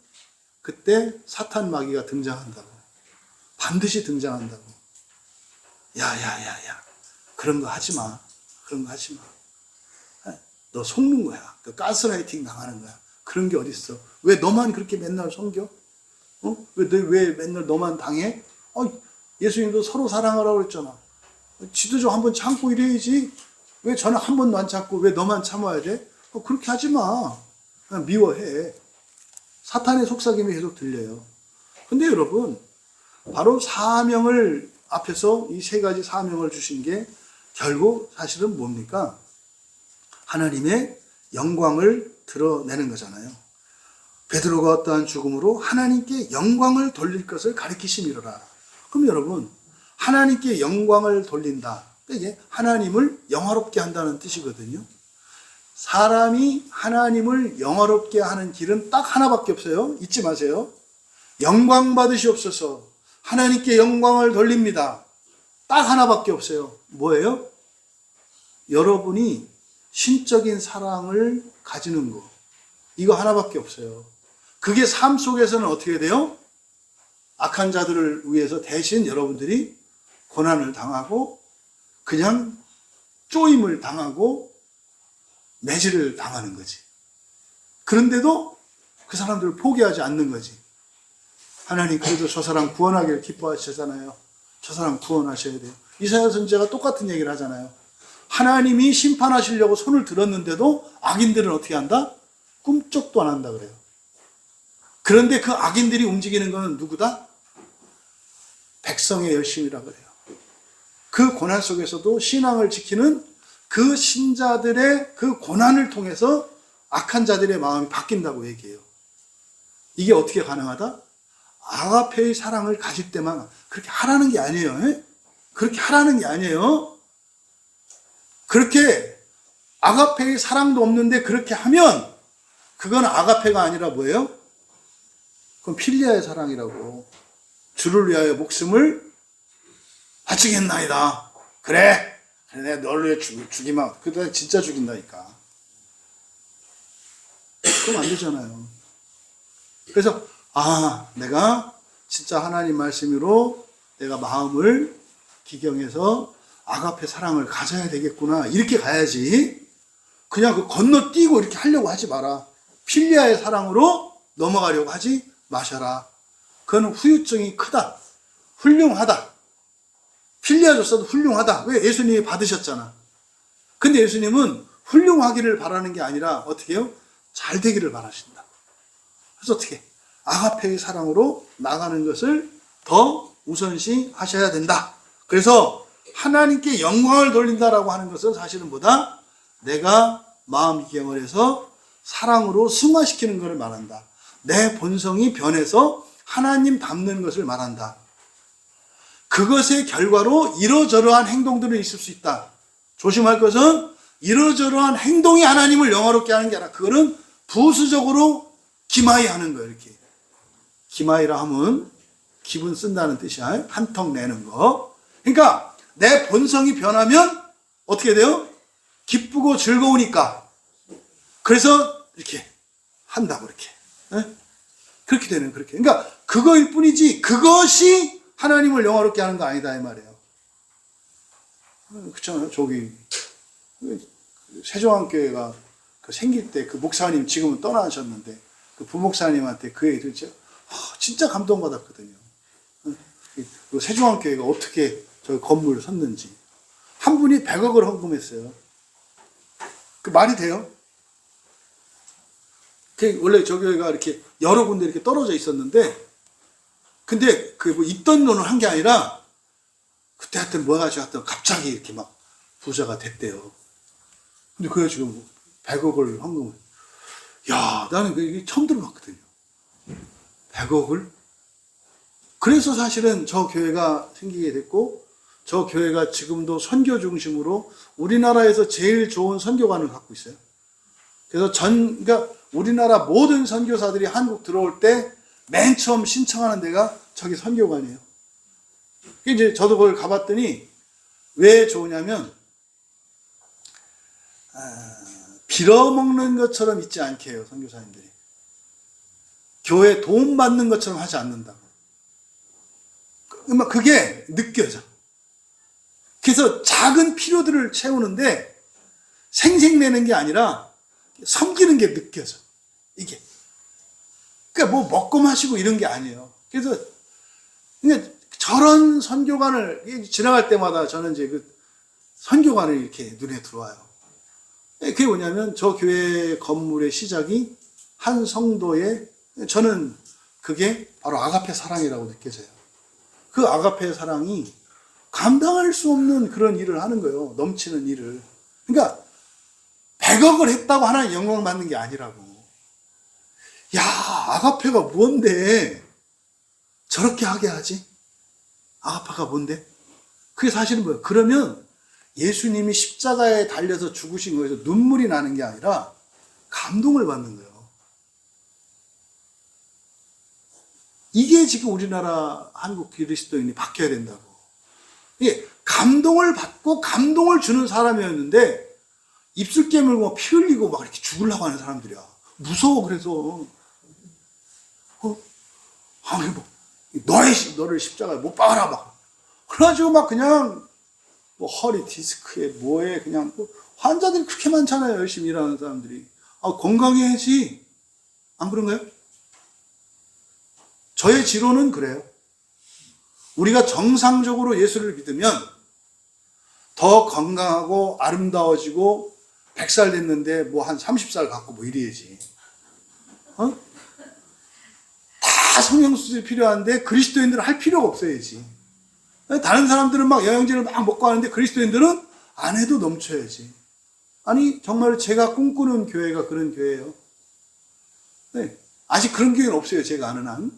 그때 사탄 마귀가 등장한다고. 반드시 등장한다고. 야야야야 그런 거 하지 마. 그런 거 하지 마. 너 속는 거야. 그 가스라이팅 당하는 거야. 그런 게 어딨어. 왜 너만 그렇게 맨날 속여? 왜 맨날 너만 당해? 예수님도 서로 사랑하라고 그랬잖아. 지도 좀 한번 참고 이래야지. 왜 저는 한 번도 안 참고 왜 너만 참아야 돼? 그렇게 하지 마. 그냥 미워해. 사탄의 속삭임이 계속 들려요. 근데 여러분, 바로 사명을 앞에서 이 세 가지 사명을 주신 게 결국 사실은 뭡니까? 하나님의 영광을 드러내는 거잖아요. 베드로가 어떠한 죽음으로 하나님께 영광을 돌릴 것을 가리키심이로라. 그럼 여러분, 하나님께 영광을 돌린다. 이게 하나님을 영화롭게 한다는 뜻이거든요. 사람이 하나님을 영화롭게 하는 길은 딱 하나밖에 없어요. 잊지 마세요. 영광 받으시옵소서. 하나님께 영광을 돌립니다. 딱 하나밖에 없어요. 뭐예요? 여러분이 신적인 사랑을 가지는 거. 이거 하나밖에 없어요. 그게 삶 속에서는 어떻게 돼요? 악한 자들을 위해서 대신 여러분들이 고난을 당하고 그냥 쪼임을 당하고 매질을 당하는 거지. 그런데도 그 사람들을 포기하지 않는 거지. 하나님 그래도 저 사람 구원하기를 기뻐하시잖아요. 저 사람 구원하셔야 돼요. 이사야 선지자가 똑같은 얘기를 하잖아요. 하나님이 심판하시려고 손을 들었는데도 악인들은 어떻게 한다? 꿈쩍도 안 한다 그래요. 그런데 그 악인들이 움직이는 것은 누구다? 백성의 열심이라 그래요. 그 고난 속에서도 신앙을 지키는 그 신자들의 그 고난을 통해서 악한 자들의 마음이 바뀐다고 얘기해요. 이게 어떻게 가능하다? 아가페의 사랑을 가질 때만 그렇게 하라는 게 아니에요. 그렇게 하라는 게 아니에요. 그렇게 아가페의 사랑도 없는데 그렇게 하면 그건 아가페가 아니라 뭐예요? 그건 필리아의 사랑이라고. 주를 위하여 목숨을 바치겠나이다. 그래 내가 너를 위해 죽이면 그때 진짜 죽인다니까. 그럼 안 되잖아요. 그래서 내가 진짜 하나님 말씀으로 내가 마음을 기경해서 아가페 사랑을 가져야 되겠구나. 이렇게 가야지. 그냥 그 건너뛰고 이렇게 하려고 하지 마라. 필리아의 사랑으로 넘어가려고 하지 마셔라. 그거는 후유증이 크다. 훌륭하다. 필리아줬어도 훌륭하다. 왜? 예수님이 받으셨잖아. 근데 예수님은 훌륭하기를 바라는 게 아니라 어떻게 해요? 잘 되기를 바라신다. 그래서 어떻게? 아가페의 사랑으로 나가는 것을 더 우선시 하셔야 된다. 그래서 하나님께 영광을 돌린다라고 하는 것은 사실은 뭐다? 내가 마음 기경을 해서 사랑으로 승화시키는 것을 말한다. 내 본성이 변해서 하나님 닮는 것을 말한다. 그것의 결과로 이러저러한 행동들이 있을 수 있다. 조심할 것은 이러저러한 행동이 하나님을 영화롭게 하는 게 아니라 그거는 부수적으로 기마이 하는 거예요. 이렇게. 기마이라 하면 기분 쓴다는 뜻이야. 한턱 내는 거. 그러니까 내 본성이 변하면 어떻게 돼요? 기쁘고 즐거우니까. 그래서 이렇게 한다고 이렇게. 그렇게 되는 그렇게. 그러니까 그거일 뿐이지 그것이 하나님을 영화롭게 하는 거 아니다 이 말이에요. 그렇잖아요. 저기 세종안교회가 생길 때 그 목사님 지금은 떠나셨는데 그 부목사님한테 그 얘기 듣죠. 진짜 감동받았거든요. 그 세종안교회가 어떻게 저 건물을 섰는지. 한 분이 100억을 헌금했어요. 그 말이 돼요? 원래 저 교회가 이렇게 여러 군데 이렇게 떨어져 있었는데, 근데 그 뭐 있던 돈을 한 게 아니라, 그때 하여튼 뭐 가지고 하여튼 갑자기 이렇게 막 부자가 됐대요. 근데 그게 지금 100억을 헌금을. 야, 나는 이게 처음 들어봤거든요. 100억을? 그래서 사실은 저 교회가 생기게 됐고, 저 교회가 지금도 선교 중심으로 우리나라에서 제일 좋은 선교관을 갖고 있어요. 그래서 그러니까 우리나라 모든 선교사들이 한국 들어올 때 맨 처음 신청하는 데가 저기 선교관이에요. 이제 저도 거기 가봤더니 왜 좋으냐면, 빌어먹는 것처럼 있지 않게 해요, 선교사님들이. 교회 도움 받는 것처럼 하지 않는다고. 그게 느껴져. 그래서 작은 필요들을 채우는데 생색내는 게 아니라 섬기는 게 느껴져. 이게. 그러니까 뭐 먹고 마시고 이런 게 아니에요. 그래서 그러니까 저런 선교관을 지나갈 때마다 저는 이제 그 선교관을 이렇게 눈에 들어와요. 그게 뭐냐면 저 교회 건물의 시작이 한 성도의, 저는 그게 바로 아가페 사랑이라고 느껴져요. 그 아가페 사랑이 감당할 수 없는 그런 일을 하는 거예요. 넘치는 일을. 그러니까 100억을 했다고 하나님 영광 받는 게 아니라고. 야, 아가페가 뭔데 저렇게 하게 하지? 아가페가 뭔데? 그게 사실은 뭐예요? 그러면 예수님이 십자가에 달려서 죽으신 거에서 눈물이 나는 게 아니라 감동을 받는 거예요. 이게 지금 우리나라 한국 그리스도인이 바뀌어야 된다고. 이게 감동을 받고 감동을 주는 사람이었는데 입술 깨물고 피 흘리고 막 이렇게 죽으려고 하는 사람들이야. 무서워. 그래서 너를 십자가에 못 박아라 막. 그래가지고 막 그냥 뭐 허리 디스크에 뭐에 그냥 환자들이 그렇게 많잖아요. 열심히 일하는 사람들이. 건강해야지. 안 그런가요? 저의 지론은 그래요. 우리가 정상적으로 예수를 믿으면 더 건강하고 아름다워지고 100살 됐는데 뭐 한 30살 갖고 뭐 이래야지. 다 성형수술이 필요한데 그리스도인들은 할 필요가 없어야지. 다른 사람들은 막 영양제를 막 먹고 하는데 그리스도인들은 안 해도 넘쳐야지. 아니 정말 제가 꿈꾸는 교회가 그런 교회예요. 네. 아직 그런 교회는 없어요. 제가 아는 한.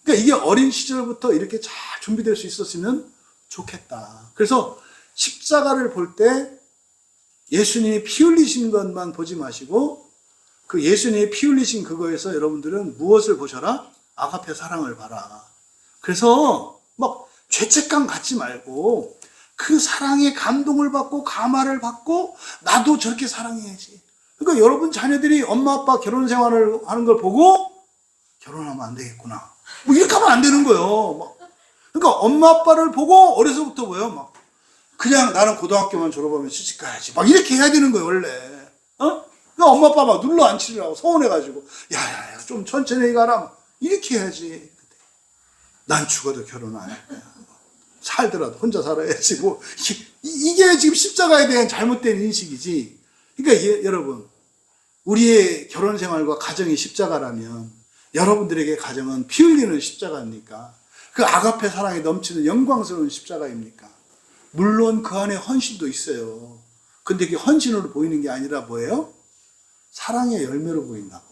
그러니까 이게 어린 시절부터 이렇게 잘 준비될 수 있었으면 좋겠다. 그래서 십자가를 볼 때 예수님이 피 흘리신 것만 보지 마시고 그 예수님이 피 흘리신 그거에서 여러분들은 무엇을 보셔라? 아가페 사랑을 봐라. 그래서 막 죄책감 갖지 말고 그 사랑에 감동을 받고 감화를 받고 나도 저렇게 사랑해야지. 그러니까 여러분 자녀들이 엄마 아빠 결혼 생활을 하는 걸 보고 결혼하면 안 되겠구나. 뭐 이렇게 하면 안 되는 거예요. 그러니까 엄마 아빠를 보고 어려서부터 뭐예요? 막 그냥 나는 고등학교만 졸업하면 시집 가야지. 막 이렇게 해야 되는 거예요, 원래. 그러니까 엄마 아빠 막 눌러 앉히려고 서운해가지고 야야야 좀 천천히 가라. 막 이렇게 해야지. 난 죽어도 결혼 안 할 거야. 살더라도 혼자 살아야지. 뭐 이게 지금 십자가에 대한 잘못된 인식이지. 그러니까 여러분 우리의 결혼 생활과 가정이 십자가라면 여러분들에게 가정은 피 흘리는 십자가입니까? 그 아가페 사랑에 넘치는 영광스러운 십자가입니까? 물론 그 안에 헌신도 있어요. 근데 그게 헌신으로 보이는 게 아니라 뭐예요? 사랑의 열매로 보인다고.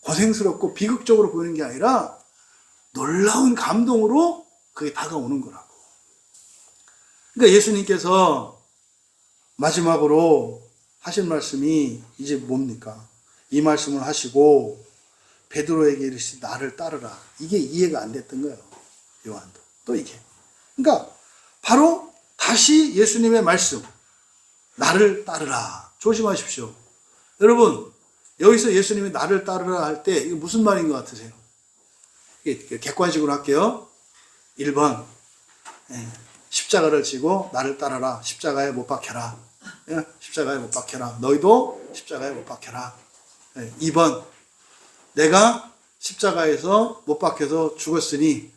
고생스럽고 비극적으로 보이는 게 아니라 놀라운 감동으로 그게 다가오는 거라고. 그러니까 예수님께서 마지막으로 하신 말씀이 이제 뭡니까? 이 말씀을 하시고 베드로에게 이르시되 나를 따르라. 이게 이해가 안 됐던 거예요. 요한도. 또 이게. 그러니까 바로 다시 예수님의 말씀. 나를 따르라. 조심하십시오. 여러분 여기서 예수님이 나를 따르라 할 때 이게 무슨 말인 것 같으세요? 객관식으로 할게요. 1번 십자가를 지고 나를 따르라. 십자가에 못 박혀라. 십자가에 못 박혀라. 너희도 십자가에 못 박혀라. 2번 내가 십자가에서 못 박혀서 죽었으니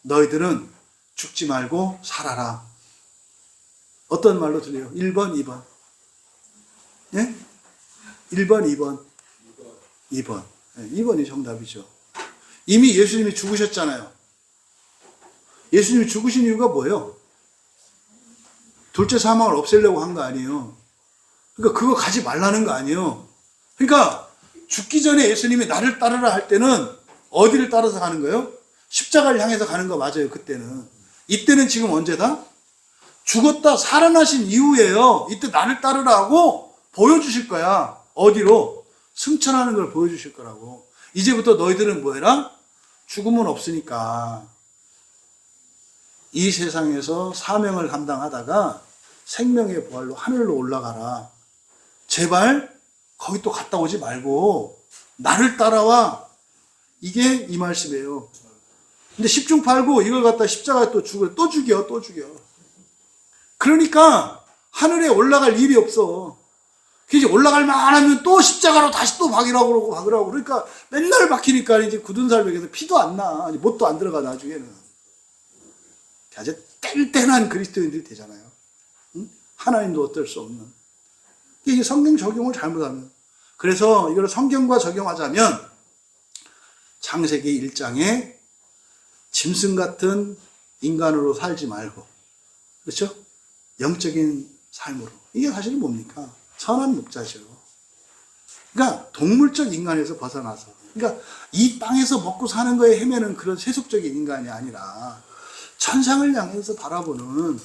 너희들은 죽지 말고 살아라. 어떤 말로 들려요? 1번, 2번. 예? 1번, 2번. 2번. 2번이 정답이죠. 이미 예수님이 죽으셨잖아요. 예수님이 죽으신 이유가 뭐예요? 둘째 사망을 없애려고 한 거 아니에요. 그러니까 그거 가지 말라는 거 아니에요. 그러니까 죽기 전에 예수님이 나를 따르라 할 때는 어디를 따라서 가는 거예요? 십자가를 향해서 가는 거 맞아요. 그때는. 이때는 지금 언제다? 죽었다 살아나신 이후에요. 이때 나를 따르라 하고 보여주실 거야. 어디로? 승천하는 걸 보여주실 거라고. 이제부터 너희들은 뭐 해라? 죽음은 없으니까 이 세상에서 사명을 감당하다가 생명의 부활로 하늘로 올라가라. 제발 거기 또 갔다 오지 말고 나를 따라와. 이게 이 말씀이에요. 근데 10중 8구 이걸 갖다 십자가에 또 죽여. 또 죽여. 그러니까 하늘에 올라갈 일이 없어. 이제 올라갈 만하면 또 십자가로 다시 또 박으라고 그러고 그러니까 맨날 박히니까 이제 굳은 살벽에서 피도 안 나. 못도 안 들어가 나중에는. 아주 뗀뗀한 그리스도인들이 되잖아요. 응? 하나님도 어떨 수 없는. 이게 성경 적용을 잘못하면. 그래서 이걸 성경과 적용하자면 창세기 1장에 짐승 같은 인간으로 살지 말고, 그렇죠? 영적인 삶으로. 이게 사실은 뭡니까? 선한 목자죠. 그러니까 동물적 인간에서 벗어나서, 그러니까 이 땅에서 먹고 사는 거에 헤매는 그런 세속적인 인간이 아니라 천상을 향해서 바라보는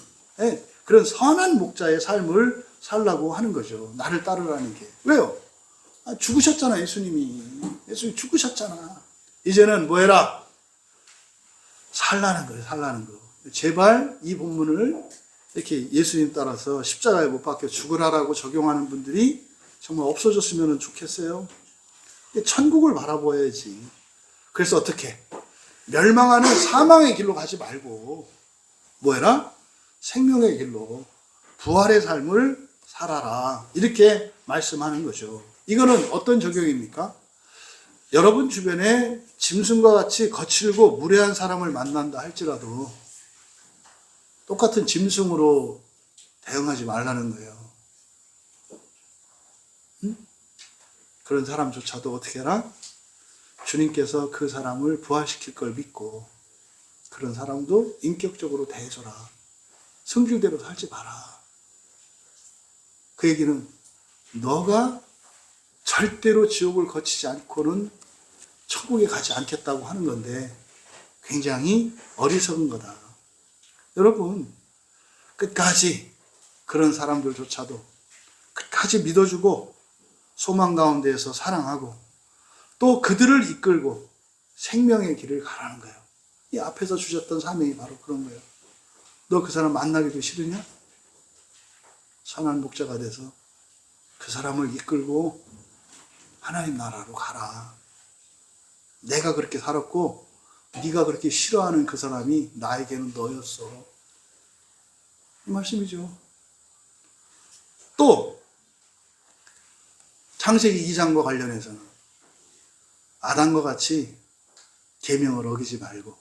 그런 선한 목자의 삶을 살라고 하는 거죠. 나를 따르라는 게. 왜요? 죽으셨잖아, 예수님이. 예수님이 죽으셨잖아. 이제는 뭐 해라? 살라는 거예요, 살라는 거. 제발 이 본문을 이렇게 예수님 따라서 십자가에 못 박혀 죽으라라고 적용하는 분들이 정말 없어졌으면 좋겠어요. 천국을 바라봐야지. 그래서 어떻게? 멸망하는 사망의 길로 가지 말고 뭐 해라? 생명의 길로 부활의 삶을 살아라. 이렇게 말씀하는 거죠. 이거는 어떤 적용입니까? 여러분 주변에 짐승과 같이 거칠고 무례한 사람을 만난다 할지라도 똑같은 짐승으로 대응하지 말라는 거예요. 응? 그런 사람조차도 어떻게 해라? 주님께서 그 사람을 부활시킬 걸 믿고 그런 사람도 인격적으로 대해줘라. 성질대로 살지 마라. 그 얘기는 너가 절대로 지옥을 거치지 않고는 천국에 가지 않겠다고 하는 건데 굉장히 어리석은 거다. 여러분, 끝까지 그런 사람들조차도 끝까지 믿어주고 소망 가운데에서 사랑하고 또 그들을 이끌고 생명의 길을 가라는 거예요. 이 앞에서 주셨던 사명이 바로 그런 거예요. 너 그 사람 만나기도 싫으냐? 선한 목자가 돼서 그 사람을 이끌고 하나님 나라로 가라. 내가 그렇게 살았고 네가 그렇게 싫어하는 그 사람이 나에게는 너였어. 이 말씀이죠. 또 창세기 2장과 관련해서는 아담과 같이 계명을 어기지 말고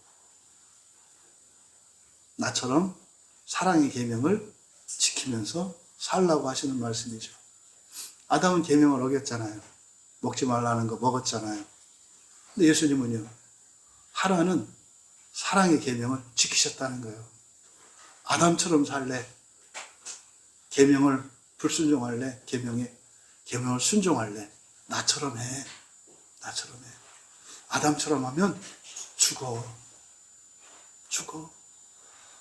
나처럼 사랑의 계명을 지키면서 살라고 하시는 말씀이죠. 아담은 계명을 어겼잖아요. 먹지 말라는 거 먹었잖아요. 근데 예수님은요, 하나는 사랑의 계명을 지키셨다는 거예요. 아담처럼 살래? 계명을 불순종할래? 계명을 순종할래? 나처럼 해. 나처럼 해. 아담처럼 하면 죽어.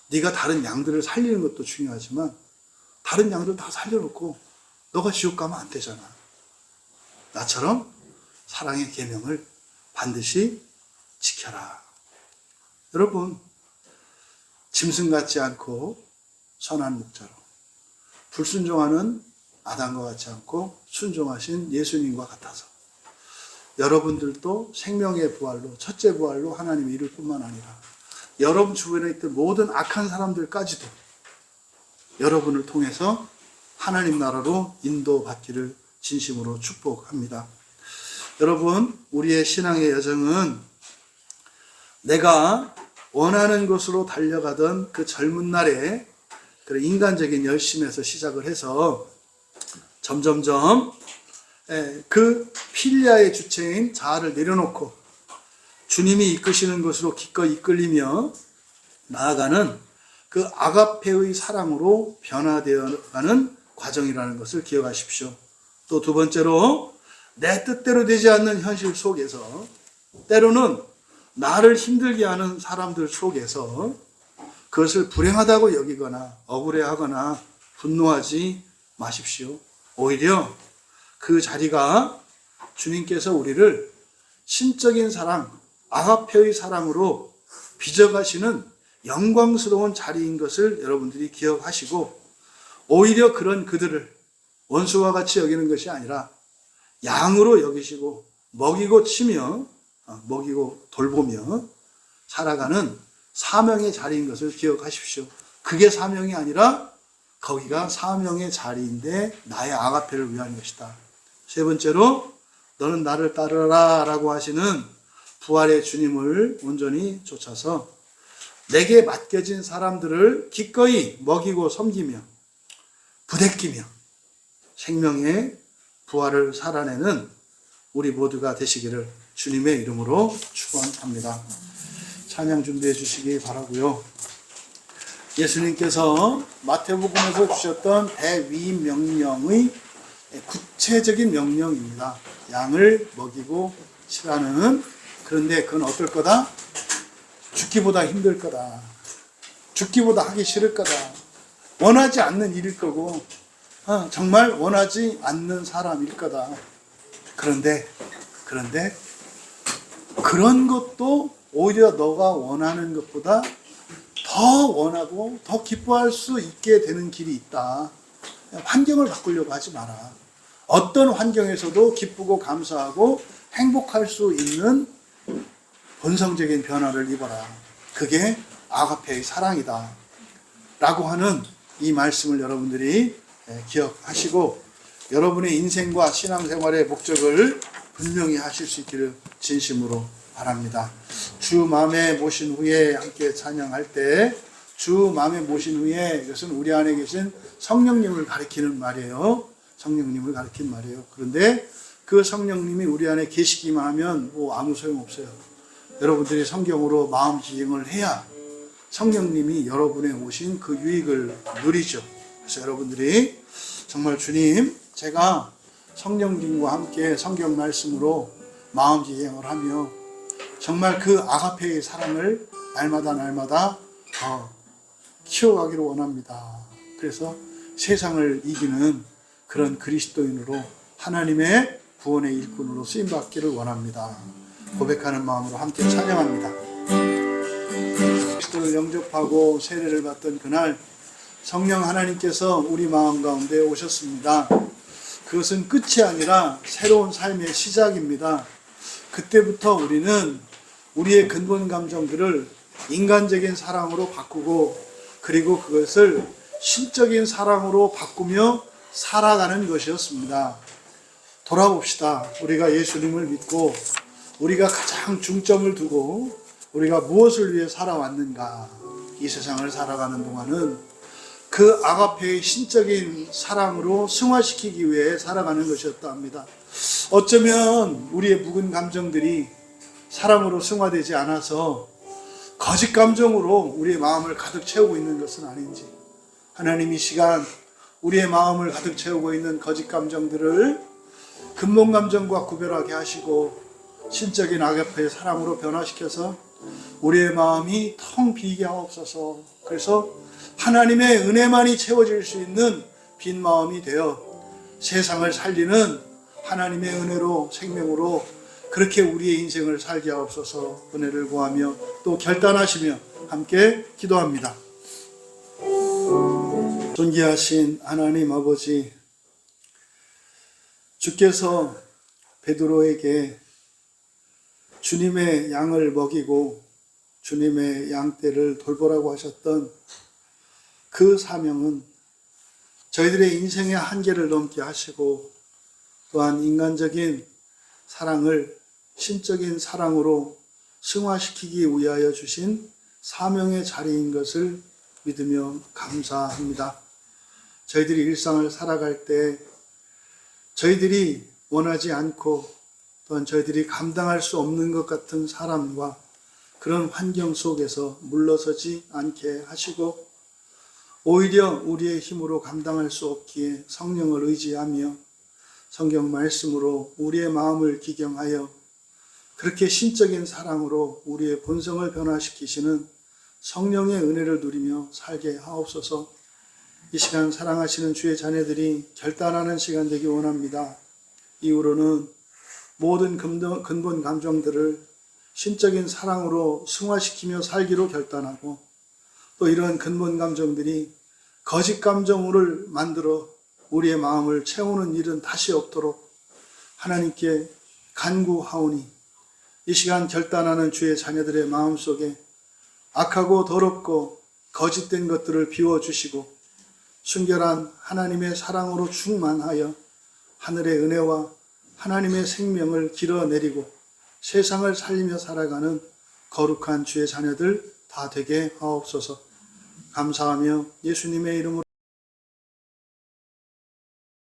네가 다른 양들을 살리는 것도 중요하지만 다른 양들 다 살려놓고 너가 지옥 가면 안 되잖아. 나처럼 사랑의 계명을 반드시 지켜라. 여러분, 짐승 같지 않고 선한 목자로 불순종하는 아담과 같지 않고 순종하신 예수님과 같아서 여러분들도 생명의 부활로, 첫째 부활로 하나님을 이룰 뿐만 아니라 여러분 주변에 있던 모든 악한 사람들까지도 여러분을 통해서 하나님 나라로 인도받기를 진심으로 축복합니다. 여러분, 우리의 신앙의 여정은 내가 원하는 곳으로 달려가던 그 젊은 날에 그런 인간적인 열심에서 시작을 해서 점점점 그 필리아의 주체인 자아를 내려놓고 주님이 이끄시는 것으로 기꺼이 이끌리며 나아가는 그 아가페의 사랑으로 변화되어가는 과정이라는 것을 기억하십시오. 또 두 번째로 내 뜻대로 되지 않는 현실 속에서 때로는 나를 힘들게 하는 사람들 속에서 그것을 불행하다고 여기거나 억울해하거나 분노하지 마십시오. 오히려 그 자리가 주님께서 우리를 신적인 사랑, 아가페의 사랑으로 빚어가시는 영광스러운 자리인 것을 여러분들이 기억하시고 오히려 그런 그들을 원수와 같이 여기는 것이 아니라 양으로 여기시고 먹이고 치며 먹이고 돌보며 살아가는 사명의 자리인 것을 기억하십시오. 그게 사명이 아니라 거기가 사명의 자리인데 나의 아가페를 위한 것이다. 세 번째로 너는 나를 따르라 라고 하시는 부활의 주님을 온전히 쫓아서 내게 맡겨진 사람들을 기꺼이 먹이고 섬기며 부대끼며 생명의 부활을 살아내는 우리 모두가 되시기를 주님의 이름으로 축원합니다. 찬양 준비해 주시기 바라고요. 예수님께서 마태복음에서 주셨던 대위명령의 구체적인 명령입니다. 양을 먹이고 치라는. 그런데 그건 어떨 거다? 죽기보다 힘들 거다. 죽기보다 하기 싫을 거다. 원하지 않는 일일 거고 정말 원하지 않는 사람일 거다. 그런데 그런 것도 오히려 너가 원하는 것보다 더 원하고 더 기뻐할 수 있게 되는 길이 있다. 환경을 바꾸려고 하지 마라. 어떤 환경에서도 기쁘고 감사하고 행복할 수 있는 본성적인 변화를 입어라. 그게 아가페의 사랑이다. 라고 하는 이 말씀을 여러분들이 기억하시고 여러분의 인생과 신앙생활의 목적을 분명히 하실 수 있기를 진심으로 바랍니다. 주 마음에 모신 후에 함께 찬양할 때 주 마음에 모신 후에 이것은 우리 안에 계신 성령님을 가리키는 말이에요. 성령님을 가리키는 말이에요. 그런데 그 성령님이 우리 안에 계시기만 하면 아무 소용없어요. 여러분들이 성경으로 마음 지행을 해야 성령님이 여러분의 오신 그 유익을 누리죠. 그래서 여러분들이 정말 주님, 제가 성령님과 함께 성경 말씀으로 마음 지행을 하며 정말 그 아가페의 사랑을 날마다 키워가기를 원합니다. 그래서 세상을 이기는 그런 그리스도인으로 하나님의 구원의 일꾼으로 쓰임받기를 원합니다. 고백하는 마음으로 함께 찬양합니다. 그리스도를 영접하고 세례를 받던 그날 성령 하나님께서 우리 마음 가운데 오셨습니다. 그것은 끝이 아니라 새로운 삶의 시작입니다. 그때부터 우리는 우리의 근본 감정들을 인간적인 사랑으로 바꾸고 그리고 그것을 신적인 사랑으로 바꾸며 살아가는 것이었습니다. 돌아봅시다. 우리가 예수님을 믿고 우리가 가장 중점을 두고 우리가 무엇을 위해 살아왔는가. 이 세상을 살아가는 동안은 그 아가페의 신적인 사랑으로 승화시키기 위해 살아가는 것이었다 합니다. 어쩌면 우리의 묵은 감정들이 사랑으로 승화되지 않아서 거짓 감정으로 우리의 마음을 가득 채우고 있는 것은 아닌지, 하나님 이 시간 우리의 마음을 가득 채우고 있는 거짓 감정들을 근본 감정과 구별하게 하시고 신적인 아가페의 사랑으로 변화시켜서 우리의 마음이 텅 비게 하옵소서. 그래서 하나님의 은혜만이 채워질 수 있는 빈 마음이 되어 세상을 살리는 하나님의 은혜로 생명으로 그렇게 우리의 인생을 살게 하옵소서. 은혜를 구하며 또 결단하시며 함께 기도합니다. 존귀하신 하나님 아버지, 주께서 베드로에게 주님의 양을 먹이고 주님의 양떼를 돌보라고 하셨던 그 사명은 저희들의 인생의 한계를 넘게 하시고 또한 인간적인 사랑을 신적인 사랑으로 승화시키기 위하여 주신 사명의 자리인 것을 믿으며 감사합니다. 저희들이 일상을 살아갈 때 저희들이 원하지 않고 또한 저희들이 감당할 수 없는 것 같은 사람과 그런 환경 속에서 물러서지 않게 하시고 오히려 우리의 힘으로 감당할 수 없기에 성령을 의지하며 성경 말씀으로 우리의 마음을 기경하여 그렇게 신적인 사랑으로 우리의 본성을 변화시키시는 성령의 은혜를 누리며 살게 하옵소서. 이 시간 사랑하시는 주의 자녀들이 결단하는 시간 되기 원합니다. 이후로는 모든 근본 감정들을 신적인 사랑으로 승화시키며 살기로 결단하고 또 이러한 근본 감정들이 거짓 감정을 만들어 우리의 마음을 채우는 일은 다시 없도록 하나님께 간구하오니 이 시간 결단하는 주의 자녀들의 마음속에 악하고 더럽고 거짓된 것들을 비워주시고 순결한 하나님의 사랑으로 충만하여 하늘의 은혜와 하나님의 생명을 길어내리고 세상을 살리며 살아가는 거룩한 주의 자녀들 다 되게 하옵소서. 감사하며 예수님의 이름으로